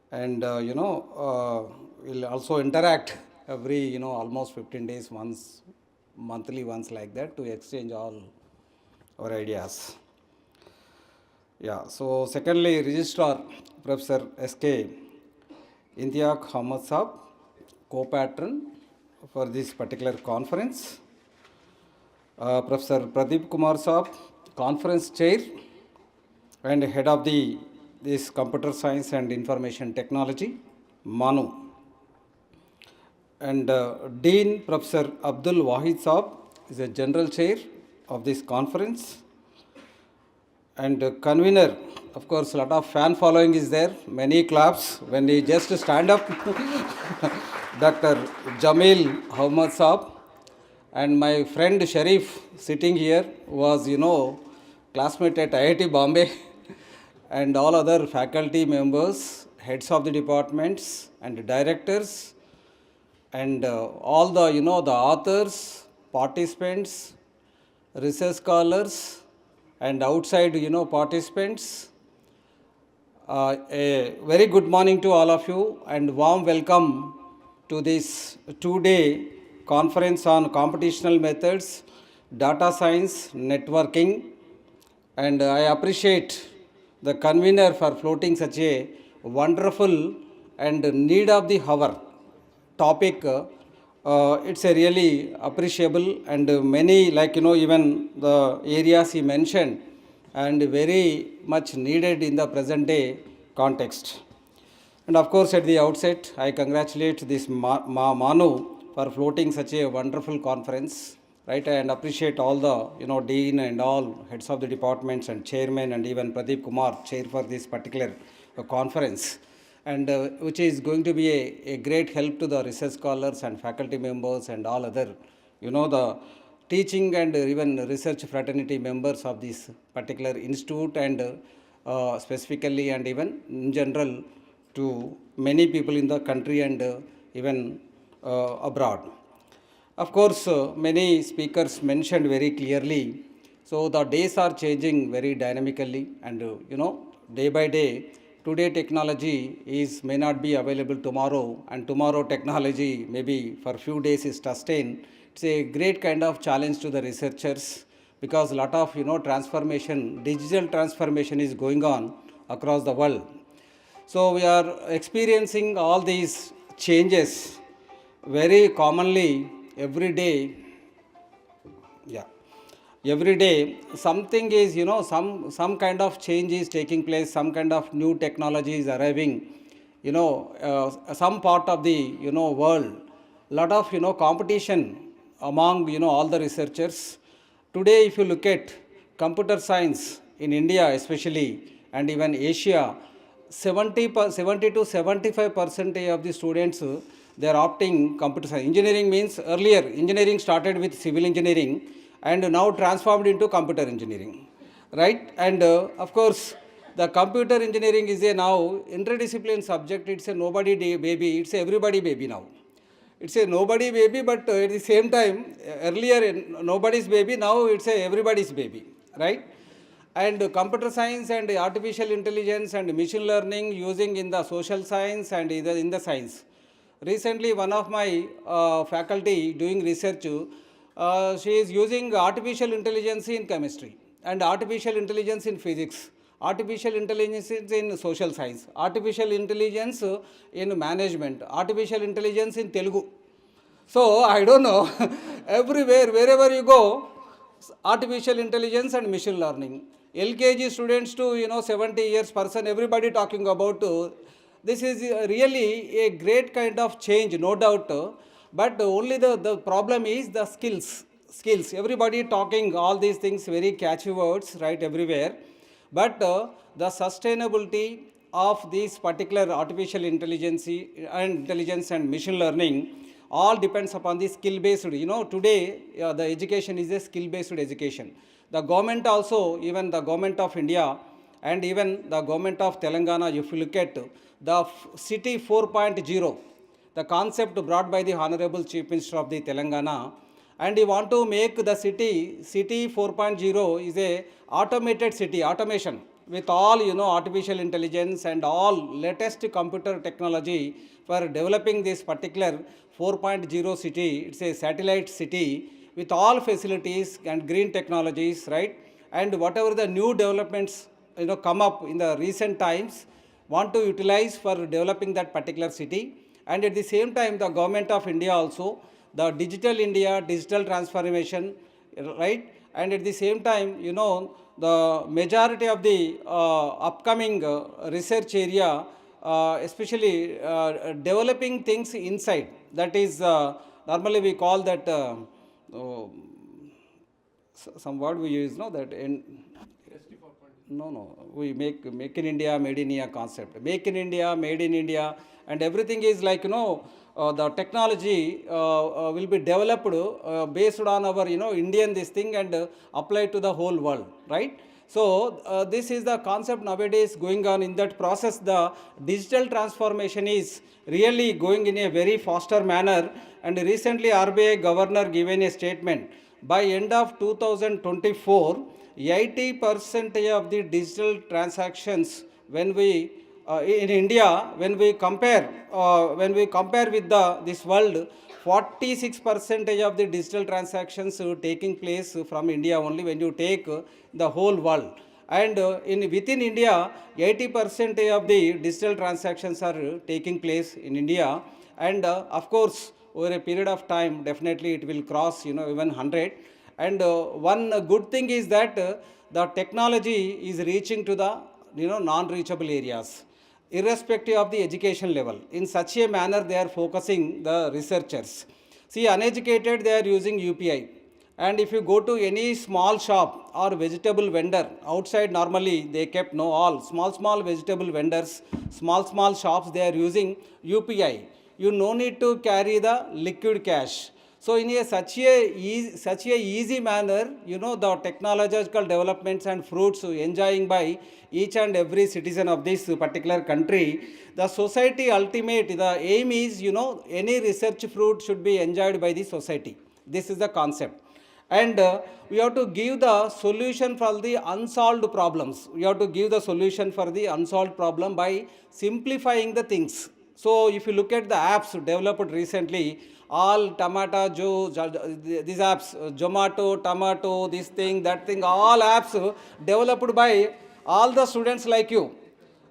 And, we'll also interact every, almost 15 days once, monthly once like that, to exchange all our ideas. Yeah, so secondly, Registrar Professor S.K. Intiaq Ahmad Saab, co-patron for this particular conference. Professor Pradeep Kumar Saab, conference chair and head of the this computer science and information technology, MANUU. And Dean Professor Abdul Wahid Saab is a general chair of this conference. And convener, of course, a lot of fan following is there, many claps when he just stand up. Dr. Jamil Ahmad Saab. And my friend Sharif sitting here was, classmate at IIT Bombay. And all other faculty members, heads of the departments and directors, and all the, the authors, participants, research scholars, and outside, participants. A very good morning to all of you and warm welcome to this two-day conference on computational methods, data science, networking. And I appreciate the convener for floating such a wonderful and need of the hour topic. It's a really appreciable and many, even the areas he mentioned, and very much needed in the present day context. And of course, at the outset, I congratulate this MANUU for floating such a wonderful conference, right? And appreciate all the, dean and all heads of the departments and chairman and even Pradeep Kumar, chair for this particular conference. And which is going to be a great help to the research scholars and faculty members and all other, the teaching and even research fraternity members of this particular institute, and specifically and even in general to many people in the country and even abroad. Of course, many speakers mentioned very clearly, so the days are changing very dynamically, and day by day, today technology may not be available tomorrow, and tomorrow technology maybe for few days is sustained. It's a great kind of challenge to the researchers, because a lot of transformation, digital transformation is going on across the world. So we are experiencing all these changes very commonly every day. Yeah. Every day something is, some kind of change is taking place, some kind of new technology is arriving, some part of the, world. Lot of, competition among, all the researchers. Today, if you look at computer science in India especially, and even Asia, 70 to 75% of the students, they are opting computer science. Engineering means earlier, engineering started with civil engineering, and now transformed into computer engineering, right? And of course, the computer engineering is a now interdisciplinary subject. It's a nobody baby. It's a everybody baby now. It's a nobody baby, but at the same time, earlier nobody's baby, now it's a everybody's baby, right? And computer science and artificial intelligence and machine learning using in the social science and in the science. Recently, one of my faculty doing research, she is using artificial intelligence in chemistry, and artificial intelligence in physics, artificial intelligence in social science, artificial intelligence in management, artificial intelligence in Telugu. So, I don't know, everywhere, wherever you go, artificial intelligence and machine learning. LKG students to 70 years person, everybody talking about this is really a great kind of change, no doubt. But only the problem is the skills. Everybody talking all these things, very catchy words, right, everywhere. But the sustainability of this particular artificial intelligence and machine learning all depends upon the skill-based. Today the education is a skill-based education. The government also, even the government of India and even the government of Telangana, if you look at the City 4.0, the concept brought by the Honorable Chief Minister of the Telangana, and we want to make the city 4.0 is a automated city, automation with all artificial intelligence and all latest computer technology for developing this particular 4.0 city. It's a satellite city with all facilities and green technologies, right? And whatever the new developments come up in the recent times, want to utilize for developing that particular city. And at the same time, the government of India also, the digital India, digital transformation, right? and at the same time, the majority of the upcoming research area, especially developing things inside, that is normally we call that some word we use, no, that in no, we make in India, made in India concept, make in India, made in India, and everything is like, the technology will be developed based on our, Indian this thing, and applied to the whole world, right? So this is the concept nowadays going on. In that process, the digital transformation is really going in a very faster manner, and recently RBI governor given a statement, by end of 2024, 80% of the digital transactions, when we in India, when we compare with this world, 46% of the digital transactions taking place from India only, when you take the whole world. And within India, 80% of the digital transactions are taking place in India. And of course, over a period of time, definitely it will cross, even 100. And one good thing is that the technology is reaching to the, non-reachable areas, irrespective of the education level. In such a manner, they are focusing, the researchers. See, uneducated, they are using UPI. And if you go to any small shop or vegetable vendor outside, normally they kept all small vegetable vendors, small shops, they are using UPI. You no need to carry the liquid cash. So in such a easy manner, the technological developments and fruits enjoying by each and every citizen of this particular country, the society ultimate, the aim is, any research fruit should be enjoyed by the society. This is the concept. And we have to give the solution for the unsolved problems. We have to give the solution for the unsolved problem by simplifying the things. So if you look at the apps developed recently, all these apps, Zomato, Tomato, this thing, that thing, all apps developed by all the students like you.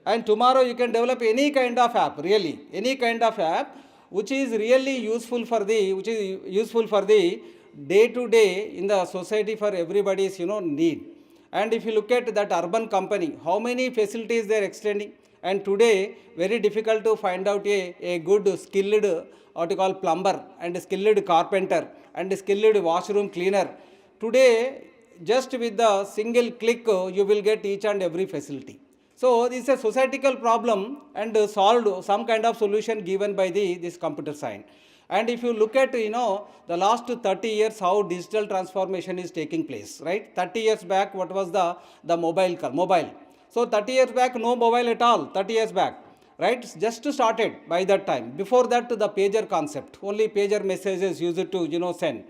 And tomorrow you can develop any kind of app, really, any kind of app, which is really useful for the day-to-day in the society for everybody's, need. And if you look at that urban company, how many facilities they are extending. And today, very difficult to find out a good skilled, what you call plumber, and skilled carpenter, and skilled washroom cleaner. Today, just with the single click, you will get each and every facility. So this is a societal problem, and solved, some kind of solution given by this computer science. And if you look at, the last 30 years, how digital transformation is taking place, right? 30 years back, what was the mobile? So 30 years back, no mobile at all, 30 years back, right? Just started by that time. Before that, the pager concept, only pager messages used to, send,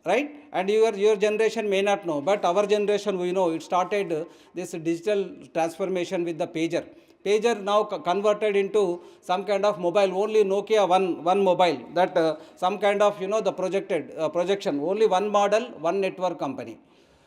right? And your generation may not know, but our generation, we know, it started this digital transformation with the pager. Pager now converted into some kind of mobile, only Nokia one mobile, that some kind of, the projection, only one model, one network company.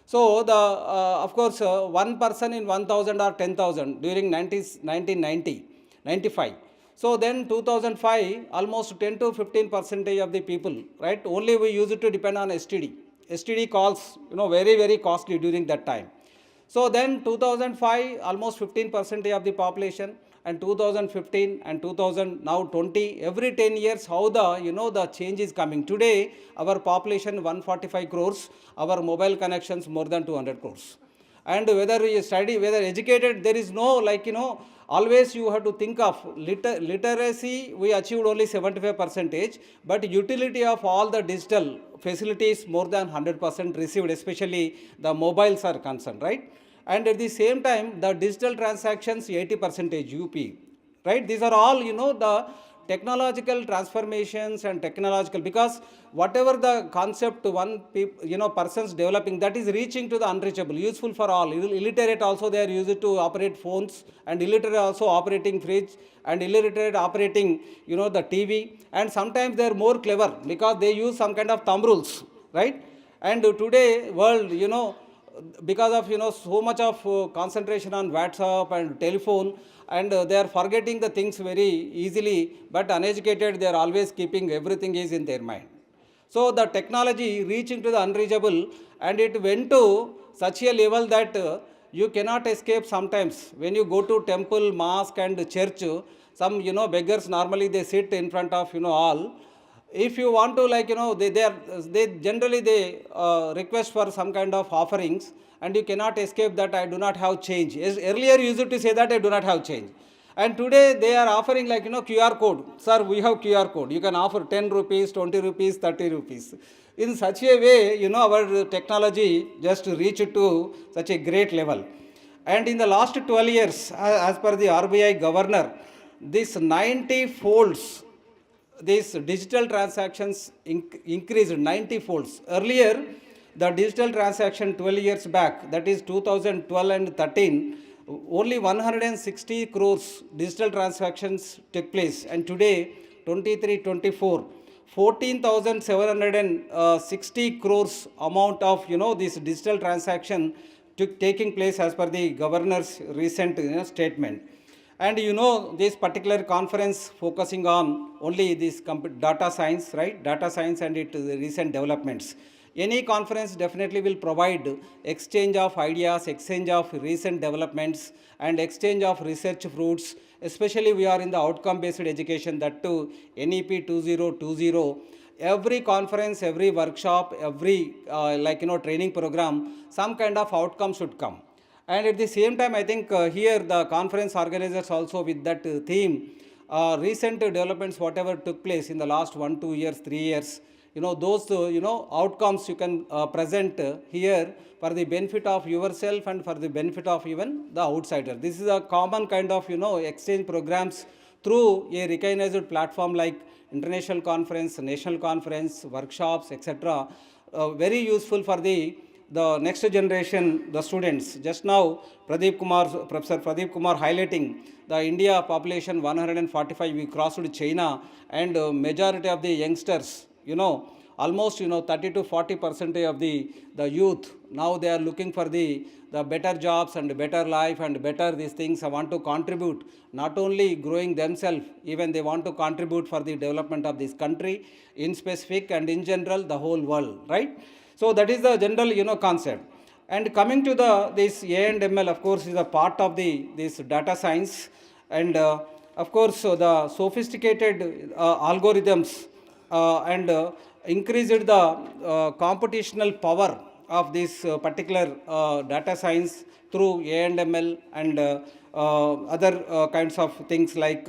So of course, one person in 1,000 or 10,000 during 1995. So then 2005, almost 10 to 15% of the people, right? Only we used to depend on STD calls, very, very costly during that time. So then 2005, almost 15% of the population, and 2015 and 2020, every 10 years, how the change is coming. Today, our population 145 crores, our mobile connections more than 200 crores. And whether you study, whether educated, there is no, always you have to think of literacy, we achieved only 75%, but utility of all the digital facilities more than 100% received, especially the mobiles are concerned, right? And at the same time, the digital transactions 80% UP, right? These are all, the technological transformations and technological, because whatever the concept one person's developing, that is reaching to the unreachable, useful for all. Illiterate also, they are used to operate phones, and illiterate also operating fridge, and illiterate operating, the TV. And sometimes they are more clever because they use some kind of thumb rules, right? And today world, because of so much of concentration on WhatsApp and telephone, and they are forgetting the things very easily, but uneducated, they are always keeping everything is in their mind. So the technology reaching to the unreachable, and it went to such a level that you cannot escape sometimes. When you go to temple, mosque and church, some, beggars normally they sit in front of, all. If you want to, they generally they request for some kind of offerings, and you cannot escape that I do not have change. As earlier you used to say that I do not have change. And today they are offering QR code. Sir, we have QR code. You can offer 10 rupees, 20 rupees, 30 rupees. In such a way, our technology just reached to such a great level. And in the last 12 years, as per the RBI governor, this 90 folds, these digital transactions increased 90 folds. Earlier, the digital transaction 12 years back, that is 2012 and 13, only 160 crores digital transactions took place. And today, 23-24, 14,760 crores amount of, this digital transaction taking place as per the governor's recent statement. And this particular conference focusing on only this data science, right? Data science and its recent developments. Any conference definitely will provide exchange of ideas, exchange of recent developments, and exchange of research fruits. Especially we are in the outcome-based education, that too NEP 2020. Every conference, every workshop, every training program, some kind of outcome should come. And at the same time, I think here the conference organizers also with that theme, recent developments, whatever took place in the last 1, 2 years, 3 years, those, outcomes you can present here for the benefit of yourself and for the benefit of even the outsider. This is a common kind of, exchange programs through a recognized platform like international conference, national conference, workshops, etc. Very useful for the next generation, the students. Just now, Professor Pradeep Kumar highlighting the India population 145, we crossed China, and majority of the youngsters, almost 30 to 40% of the youth, now they are looking for the better jobs and better life and better these things. I want to contribute, not only growing themselves, even they want to contribute for the development of this country in specific and in general the whole world, right? So that is the general concept. And coming to this A&ML, of course, is a part of this data science, and of course the sophisticated algorithms and increased the computational power of this particular data science through A&ML and other kinds of things like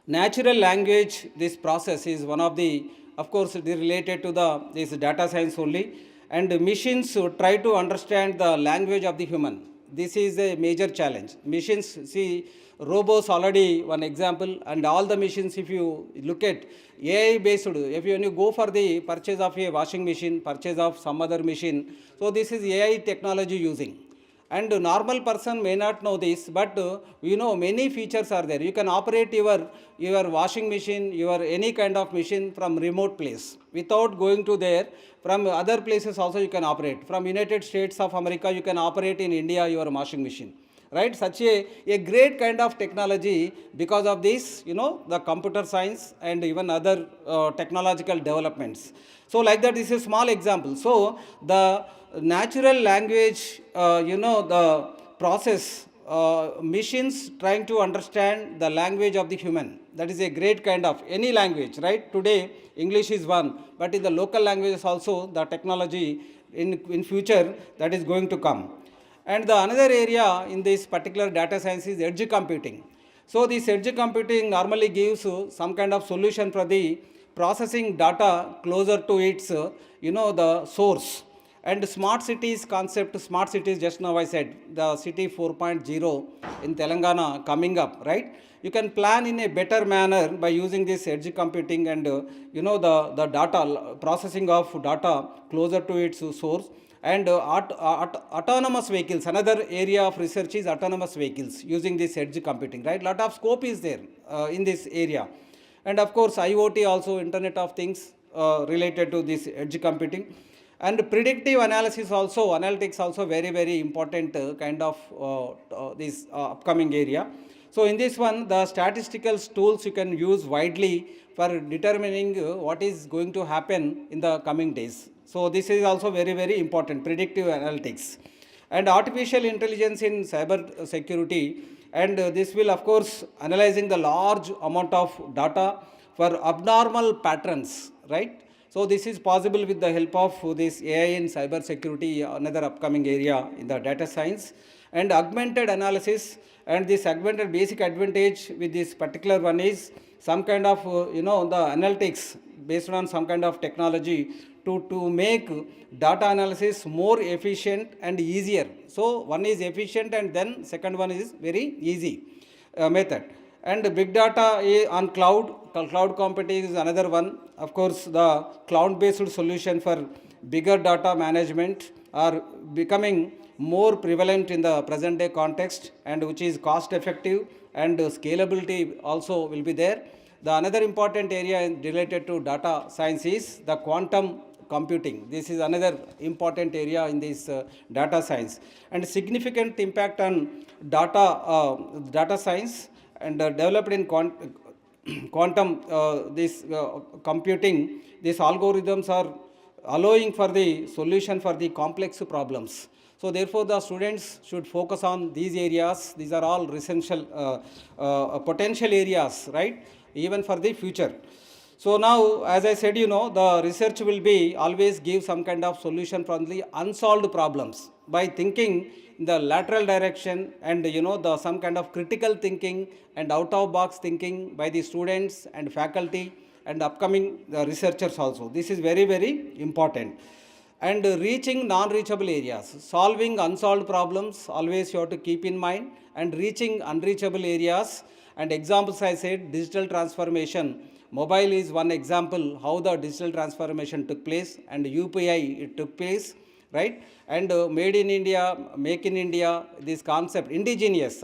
natural language. This process is one of the, of course, it is related to this data science only, and machines try to understand the language of the human. This is a major challenge. Machines, see, robots already one example, and all the machines, if you look at AI based, when you go for the purchase of a washing machine, purchase of some other machine, so this is AI technology using. And a normal person may not know this, but many features are there. You can operate your washing machine, your any kind of machine from remote place without going to there. From other places also you can operate. From United States of America you can operate in India your washing machine. Right? Such a great kind of technology because of this, the computer science and even other technological developments. So like that, this is a small example. So the natural language, the process, machines trying to understand the language of the human. That is a great kind of any language, right? Today, English is one, but in the local languages also, the technology in future that is going to come. And the another area in this particular data science is edge computing. So this edge computing normally gives some kind of solution for the processing data closer to its, the source. And smart cities concept, smart cities, just now I said, the city 4.0 in Telangana coming up, right? You can plan in a better manner by using this edge computing and, the data, processing of data closer to its source. And autonomous vehicles, another area of research is autonomous vehicles using this edge computing, right? Lot of scope is there in this area. And of course, IoT also, Internet of Things related to this edge computing. And predictive analysis also, analytics also very, very important kind of this upcoming area. So in this one, the statistical tools you can use widely for determining what is going to happen in the coming days. So this is also very, very important, predictive analytics. And artificial intelligence in cyber security, and this will of course analyzing the large amount of data for abnormal patterns, right? So this is possible with the help of this AI in cyber security, another upcoming area in the data science, and augmented analysis. And this augmented basic advantage with this particular one is some kind of the analytics based on some kind of technology to make data analysis more efficient and easier. So one is efficient and then second one is very easy method. And big data on cloud computing is another one. Of course, the cloud-based solution for bigger data management are becoming more prevalent in the present day context, and which is cost effective, and scalability also will be there. The another important area related to data science is the quantum computing. This is another important area in this data science, and significant impact on data science, and developed in quantum computing. These algorithms are allowing for the solution for the complex problems. So therefore, the students should focus on these areas. These are all essential potential areas, right, even for the future. So now, as I said, the research will be always give some kind of solution from the unsolved problems by thinking in the lateral direction, and the some kind of critical thinking and out of box thinking by the students and faculty and upcoming researchers also. This is very, very important. And reaching non-reachable areas, solving unsolved problems, always you have to keep in mind, and reaching unreachable areas. And examples I said, digital transformation. Mobile is one example how the digital transformation took place, and UPI it took place, right? And made in India, make in India, this concept, indigenous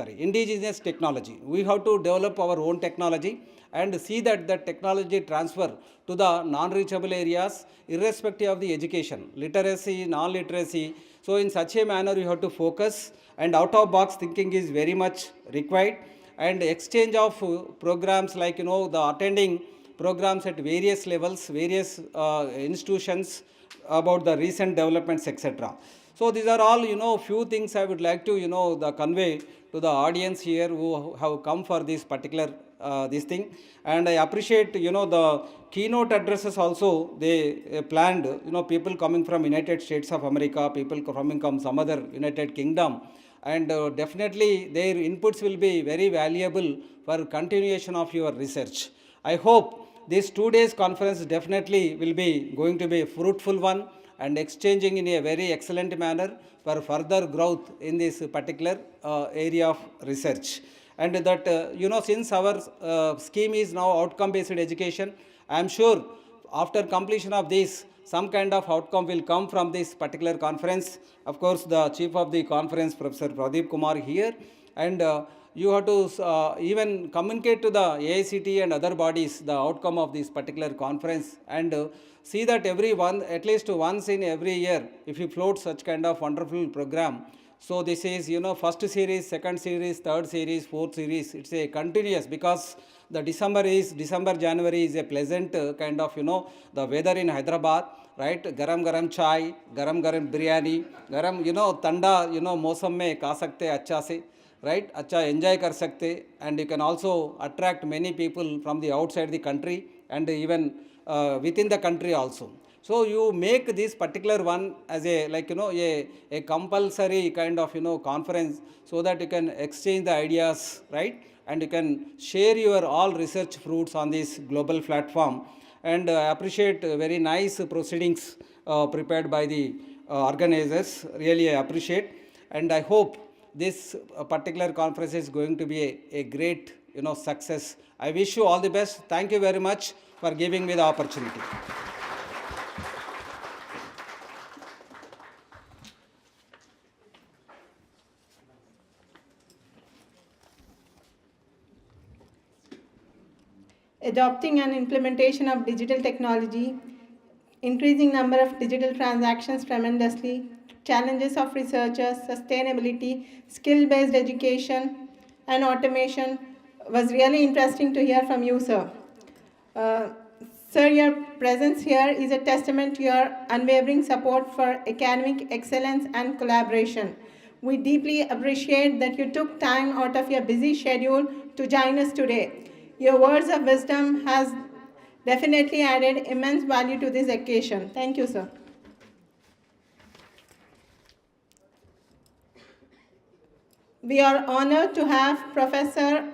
technology. We have to develop our own technology and see that the technology transfer to the non-reachable areas irrespective of the education, literacy, non-literacy. So in such a manner you have to focus, and out-of-box thinking is very much required, and exchange of programs like, the attending programs at various levels, various institutions about the recent developments, etc. So these are all, few things I would like to, convey to the audience here who have come for this particular this thing. And I appreciate, the keynote addresses also they planned, people coming from United States of America, people coming from some other United Kingdom, and definitely their inputs will be very valuable for continuation of your research. I hope this 2 days conference definitely will be going to be a fruitful one, and exchanging in a very excellent manner for further growth in this particular area of research. And that, since our scheme is now outcome-based education, I am sure after completion of this, some kind of outcome will come from this particular conference. Of course, the chief of the conference, Professor Pradeep Kumar here, and you have to even communicate to the AICT and other bodies the outcome of this particular conference, and see that at least once in every year, if you float such kind of wonderful program. So this is, first series, second series, third series, fourth series. It's a continuous, because the December, January is a pleasant kind of, the weather in Hyderabad, right? Garam chai, garam biryani, garam, tanda, मौसम में खा सकते अच्छा से, right? अच्छा enjoy कर सकते, and you can also attract many people from the outside the country and even within the country also. So you make this particular one as a a compulsory kind of conference, so that you can exchange the ideas, right? And you can share your all research fruits on this global platform. And I appreciate very nice proceedings prepared by the organizers. Really I appreciate, and I hope this particular conference is going to be a great success. I wish you all the best. Thank you very much for giving me the opportunity.
Adopting and implementation of digital technology, increasing number of digital transactions tremendously, challenges of researchers, sustainability, skill-based education, and automation was really interesting to hear from you, sir. Sir, your presence here is a testament to your unwavering support for academic excellence and collaboration. We deeply appreciate that you took time out of your busy schedule to join us today. Your words of wisdom has definitely added immense value to this occasion. Thank you, sir. We are honored to have Professor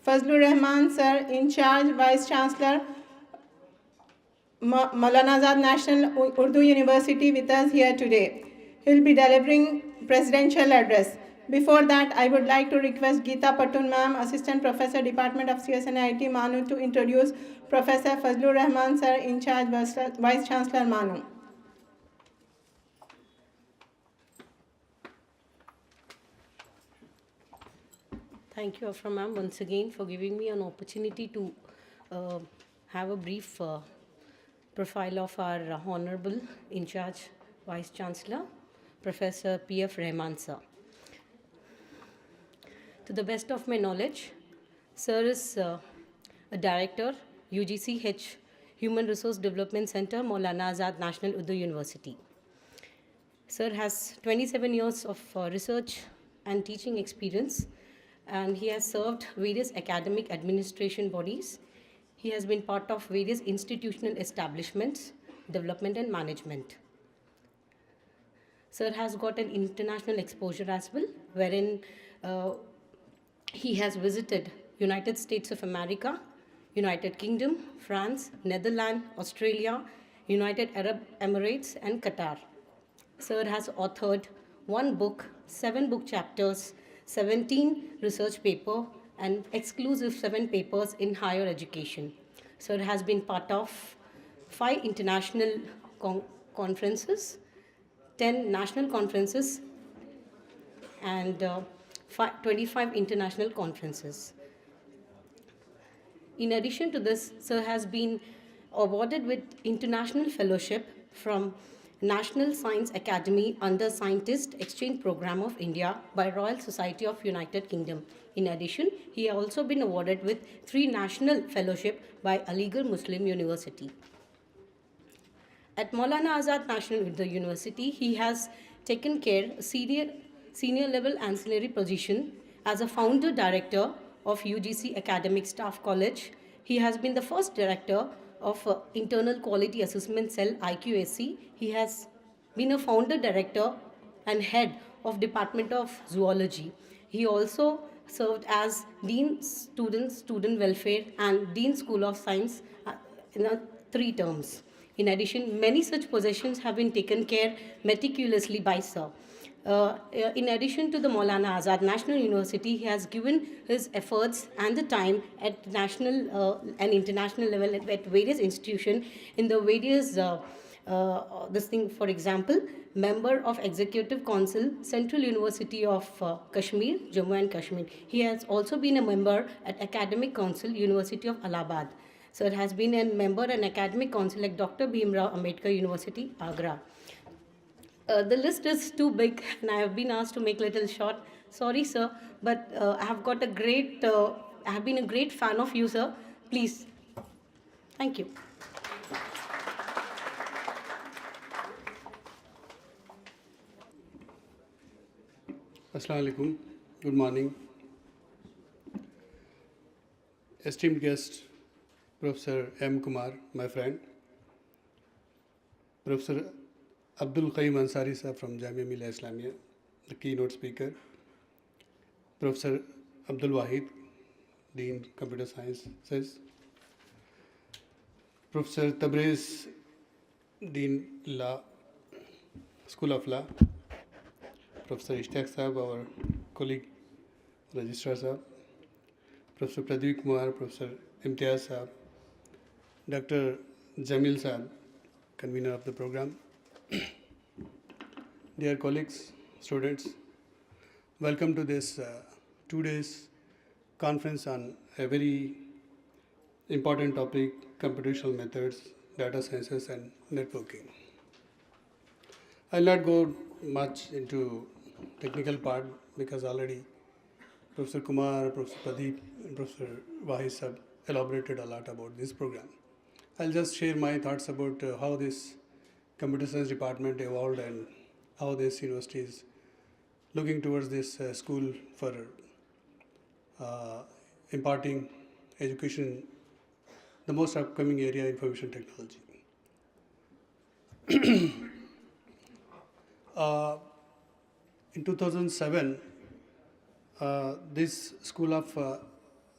Fazlur Rahman, sir, in charge Vice Chancellor, Maulana Azad National Urdu University with us here today. He will be delivering presidential address. Before that, I would like to request Geeta Patun ma'am, Assistant Professor, Department of CS&IT, MANUU, to introduce Professor Fazlur Rahman, sir, in charge Vice Chancellor, MANUU.
Thank you, Afra ma'am, once again for giving me an opportunity to have a brief profile of our Honorable In Charge Vice Chancellor, Professor P.F. Rahman, sir. To the best of my knowledge, sir is a director, UGCH, Human Resource Development Center, Maulana Azad National Urdu University. Sir has 27 years of research and teaching experience, and he has served various academic administration bodies. He has been part of various institutional establishments, development and management. Sir has got an international exposure as well, wherein he has visited United States of America, United Kingdom, France, Netherlands, Australia, United Arab Emirates, and Qatar. Sir has authored 1 book, 7 book chapters, 17 research papers, and exclusive 7 papers in higher education. Sir has been part of 5 international conferences, 10 national conferences, and 25 international conferences. In addition to this, Sir has been awarded with International Fellowship from National Science Academy under Scientist Exchange Program of India by Royal Society of United Kingdom. In addition, he has also been awarded with 3 National Fellowship by Aligarh Muslim University. At Maulana Azad National Urdu University, he has taken care senior level ancillary position as a founder director of UGC Academic Staff College. He has been the first director of Internal Quality Assessment Cell, IQAC. He has been a founder director and head of Department of Zoology. He also served as Dean Student Welfare and Dean School of Science in 3 terms. In addition, many such positions have been taken care meticulously by Sir. In addition to the Maulana Azad National University, he has given his efforts and the time at national and international level at various institutions in the various, for example, member of Executive Council, Central University of Kashmir, Jammu and Kashmir. He has also been a member at Academic Council, University of Allahabad. Sir has been a member and academic council like Dr. Bhimrao Ambedkar University, Agra. The list is too big and I have been asked to make little short. Sorry, sir, but I have got a great, I have been a great fan of you, sir. Please. Thank you.
Assalamu alaikum. Good morning. Esteemed guest, Professor M. Kumar, my friend. Professor Abdul Qayyum Ansari sir from Jamia Millia Islamia, the keynote speaker. Professor Abdul Wahid, Dean Computer Sciences. Professor Tabriz, Dean Law, School of Law. Professor Ishtaq Sahab, our colleague, Registrar Sahab. Professor Pradeep Kumar, Professor Imtiaz Sahab. Dr. Jamil Sahab, convener of the program. Dear colleagues, students, welcome to this 2 days conference on a very important topic, computational methods, data sciences and networking. I'll not go much into technical part because already Professor Kumar, Professor Pradeep, and Professor Wahid have elaborated a lot about this program. I'll just share my thoughts about how this computer science department evolved and how this university is looking towards this school for imparting education, the most upcoming area, information technology. In 2007, this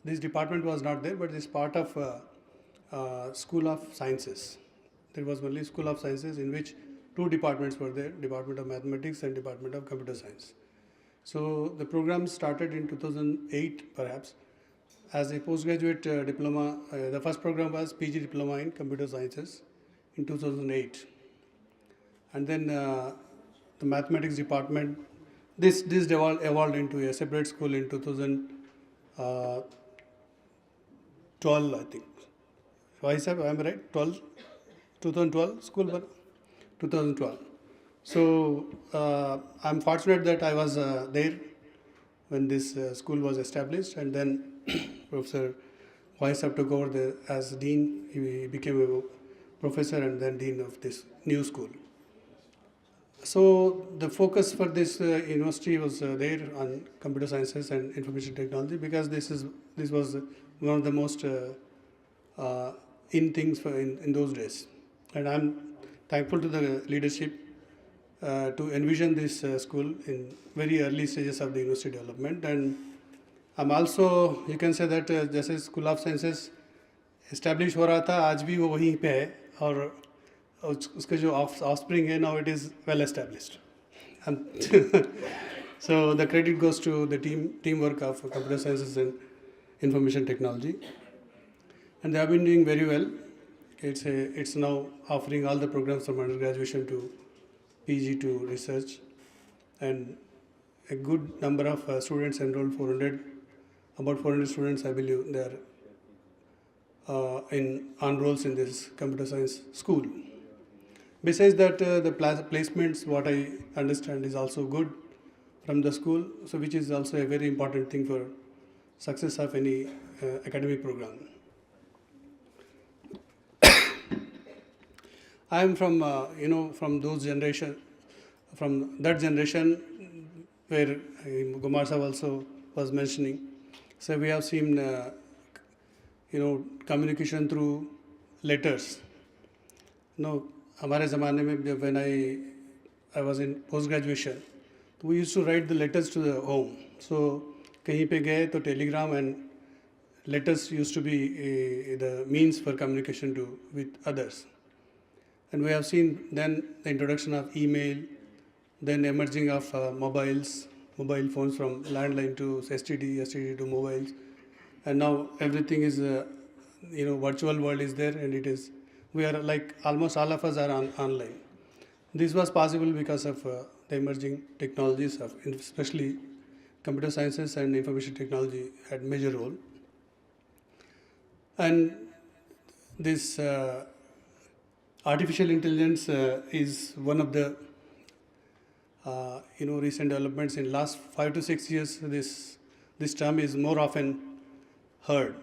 this department was not there, but this part of School of Sciences. There was only School of Sciences in which two departments were there, Department of Mathematics and Department of Computer Science. So the program started in 2008 perhaps as a postgraduate diploma. The first program was PG Diploma in Computer Sciences in 2008. And then the Mathematics department, this evolved into a separate school in 2012, I think. Why, sir, am I right? 2012 school, but 2012. So I'm fortunate that I was there when this school was established, and then Professor Waisab took over as dean. He became a professor and then dean of this new school. So the focus for this university was there on computer sciences and information technology, because this was one of the most in things in those days. And I'm thankful to the leadership to envision this school in very early stages of the university development. And I'm also, you can say that जैसे School of Sciences established हो रहा था, आज भी वो वहीं पे है, और उसका जो offspring है, now it is well established. And so the credit goes to the teamwork of computer sciences and information technology, and they have been doing very well. It's now offering all the programs from undergraduation to PG to research, and a good number of students enrolled, about 400 students, I believe, they are on rolls in this computer science school. Besides that, the placements, what I understand, is also good from the school, so which is also a very important thing for success of any academic program. I am from from that generation where Gumar Sahab also was mentioning. So we have seen communication through letters. हमारे ज़माने में when I was in post graduation, we used to write the letters to the home. So कहीं पे गए तो telegram and letters used to be the means for communication with others. And we have seen then the introduction of email, then emerging of mobile phones from landline to STD to mobiles, and now everything is virtual world is there, and we are like almost all of us are online. This was possible because of the emerging technologies of especially computer sciences and information technology had major role. And this artificial intelligence is one of the recent developments in last 5 to 6 years. This term is more often heard,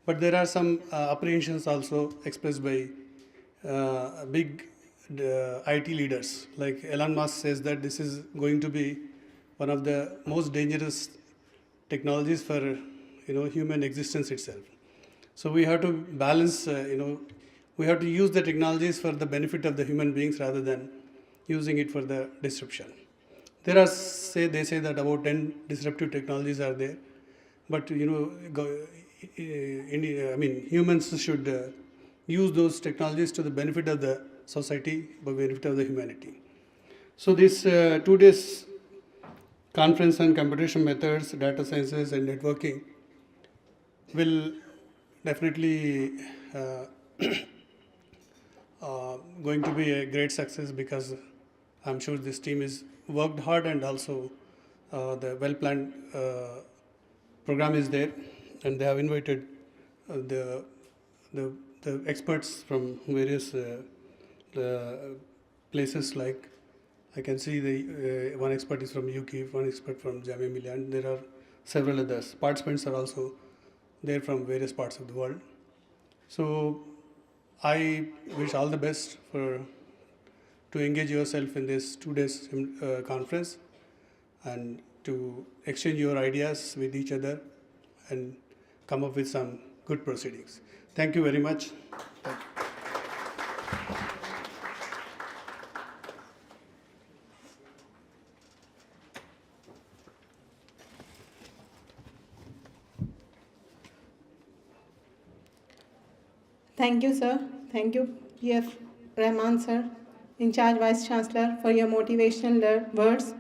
but there are some apprehensions also expressed by big IT leaders. Like Elon Musk says that this is going to be one of the most dangerous technologies for human existence itself. So we have to balance. We have to use the technologies for the benefit of the human beings rather than using it for the disruption. They say that about 10 disruptive technologies are there, but humans should use those technologies to the benefit of the society, by benefit of the humanity. So this 2 days conference on computation methods, data sciences, and networking will definitely going to be a great success, because I'm sure this team is worked hard, and also the well-planned program is there, and they have invited the experts from various places. Like I can see one expert is from UK, one expert from Jamia Millia, and there are several others. Participants are also there from various parts of the world. So I wish all the best to engage yourself in this 2 days conference and to exchange your ideas with each other and come up with some good proceedings. Thank you very much. Thank you.
Thank you, sir. Thank you, P.F. Rahman, sir, in charge vice chancellor, for your motivational words.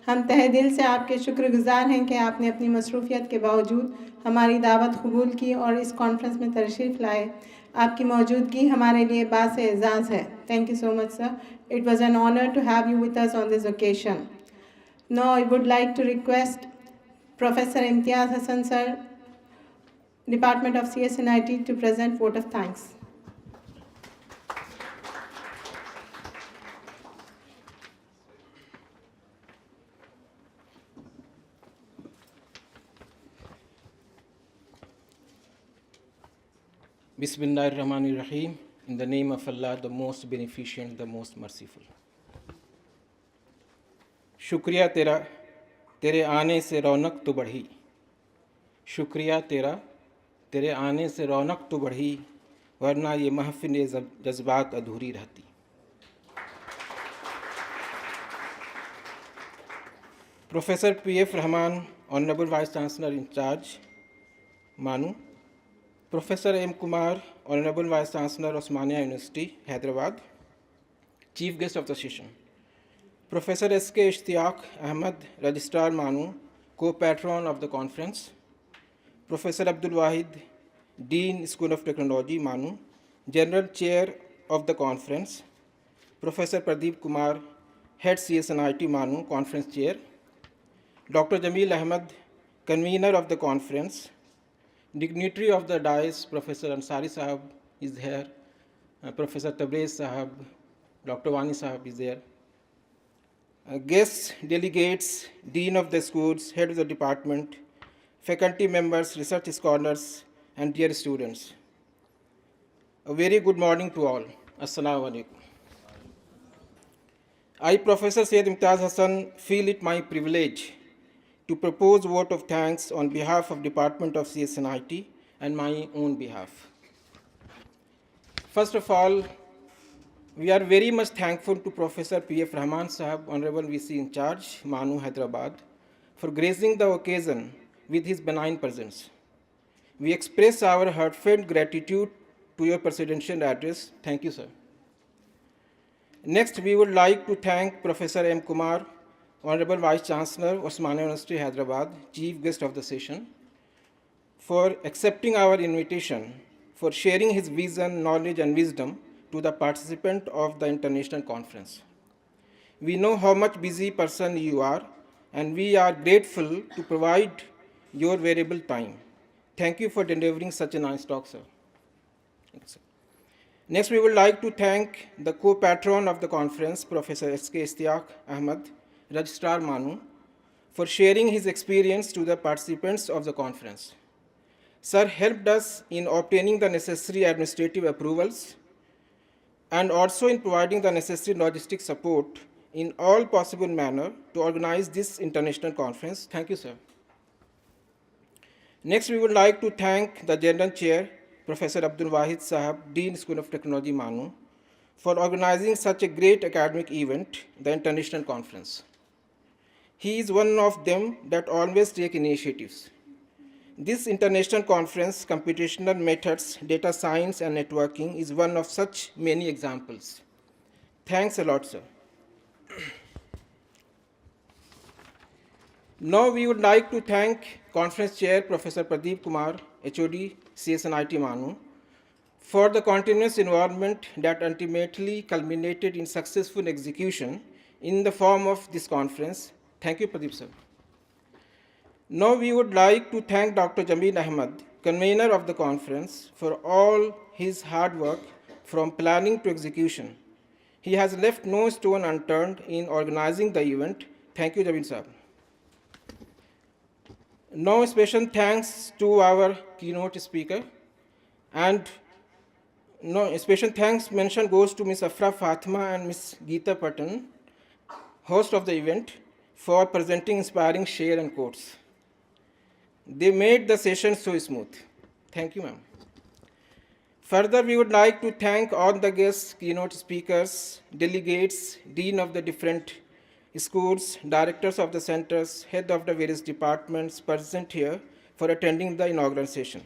हम तहे दिल से आपके शुक्रगुजार हैं कि आपने अपनी मसरूफियत के बावजूद हमारी दावत कबूल की और इस कॉन्फ्रेंस में तशरीफ़ लाए। आपकी मौजूदगी हमारे लिए बास एज़ाज़ है। Thank you so much, sir. It was an honour to have you with us on this occasion. Now I would like to request professor Imtiaz Hasan sir, Department of CS&IT, to present vote of thanks.
Bismillahirrahmanirrahim. In the name of Allah, the most beneficent, the most merciful. शुक्रिया तेरा, तेरे आने से रौनक तो बढ़ी। शुक्रिया तेरा, तेरे आने से रौनक तो बढ़ी, वरना ये महफिल जज्बात अधूरी रहती। Professor P.F. Rahman, Honorable Vice Chancellor in charge, MANUU. Professor M. Kumar, Honorable Vice Chancellor, Osmania University, Hyderabad, Chief Guest of the session. Professor S.K. Ishtiaq Ahmed, Registrar MANUU, Co-Patron of the conference. Professor Abdul Wahid, Dean, School of Technology, MANUU, General Chair of the conference. Professor Pradeep Kumar, Head CS&IT, MANUU, Conference Chair. Dr. Jamil Ahmed, Convener of the conference. Dignitary of the dais, Professor Ansari Sahab is here. Professor Tabrez Sahab, Dr. Wani Sahab is there. Guests, delegates, Dean of the schools, Head of the department, faculty members, research scholars, and dear students. A very good morning to all. Assalamu alaikum. I, Professor Syed Imtiaz Hassan, feel it my privilege to propose vote of thanks on behalf of Department of CS&IT and my own behalf. First of all, we are very much thankful to Professor P.F. Rahman Sahab, Honorable VC in charge, MANUU, Hyderabad, for gracing the occasion with his benign presence. We express our heartfelt gratitude to your presidential address. Thank you, sir. Next, we would like to thank Professor M. Kumar, Honorable Vice Chancellor, Osmania University, Hyderabad, Chief Guest of the session, for accepting our invitation, for sharing his vision, knowledge, and wisdom to the participant of the international conference. We know how much busy person you are, and we are grateful to provide your valuable time. Thank you for delivering such a nice talk, sir. Next, we would like to thank the co-patron of the conference, Professor S.K. Ishtiaq Ahmed, Registrar MANUU, for sharing his experience to the participants of the conference. Sir helped us in obtaining the necessary administrative approvals and also in providing the necessary logistic support in all possible manner to organize this international conference. Thank you, sir. Next, we would like to thank the General Chair, Professor Abdul Wahid Sahab, Dean, School of Technology, MANUU, for organizing such a great academic event, the international conference. He is one of them that always take initiatives. This international conference, Computational Methods, Data Science, and Networking, is one of such many examples. Thanks a lot, sir. Now we would like to thank Conference Chair, Professor Pradeep Kumar, HOD, CS&IT MANUU, for the continuous involvement that ultimately culminated in successful execution in the form of this conference. Thank you, Pradeep, sir. Now we would like to thank Dr. Jamil Ahmed, convener of the conference, for all his hard work from planning to execution. He has left no stone unturned in organizing the event. Thank you, Jamil sir. Now, special thanks to our keynote speaker, and no special thanks mention goes to Ms. Afra Fatima and Ms. Geeta Patan, host of the event, for presenting inspiring share and quotes. They made the session so smooth. Thank you, ma'am. Further, we would like to thank all the guests, keynote speakers, delegates, dean of the different schools, directors of the centers, head of the various departments present here for attending the inaugural session.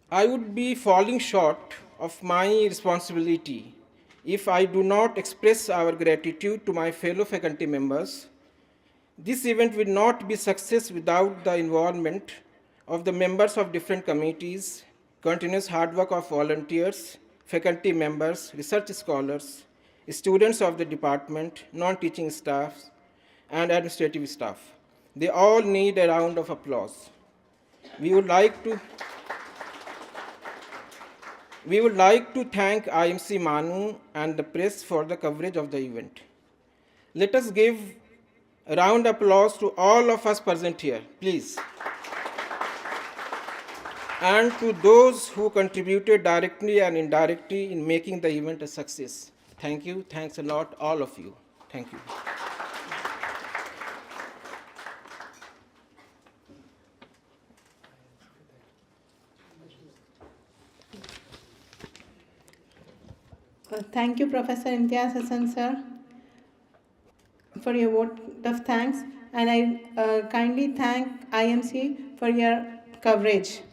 I would be falling short of my responsibility if I do not express our gratitude to my fellow faculty members. This event will not be success without the involvement of the members of different committees, continuous hard work of volunteers, faculty members, research scholars, students of the department, non-teaching staff, and administrative staff. They all need a round of applause. We would like to thank IMC MANUU and the press for the coverage of the event. Let us give a round of applause to all of us present here, please. And to those who contributed directly and indirectly in making the event a success. Thank you. Thanks a lot, all of you. Thank you.
Thank you, Professor Imtiaz Hassan, sir, for your vote of thanks. And I kindly thank IMC for your coverage.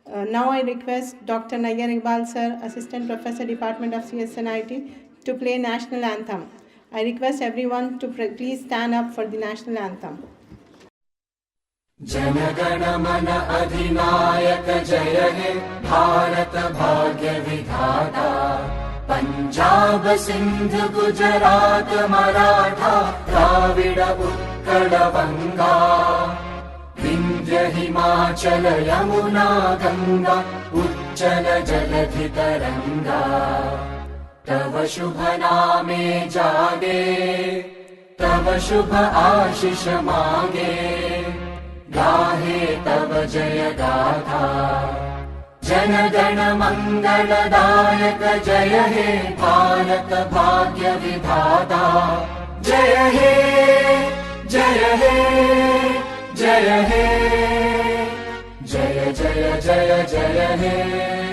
Now I request Dr. Nayyar Iqbal, sir, Assistant Professor, Department of CS&IT, to play National Anthem. I request everyone to please stand up for the National Anthem.
जनगण मन अधिनायक जय हे भारत भाग्य विधाता पंजाब सिंध गुजरात मराठा द्राविड उत्कल बंगा विंध्य हिमाचल यमुना गंगा उच्चल जलधि तरंगा तव शुभ नामे जागे तव शुभ आशीष मांगे गाहे तव जय गाथा जनगण मंगलदायक जय हे भारत भाग्य विधाता जय हे जय हे जय हे जय जय जय जय हे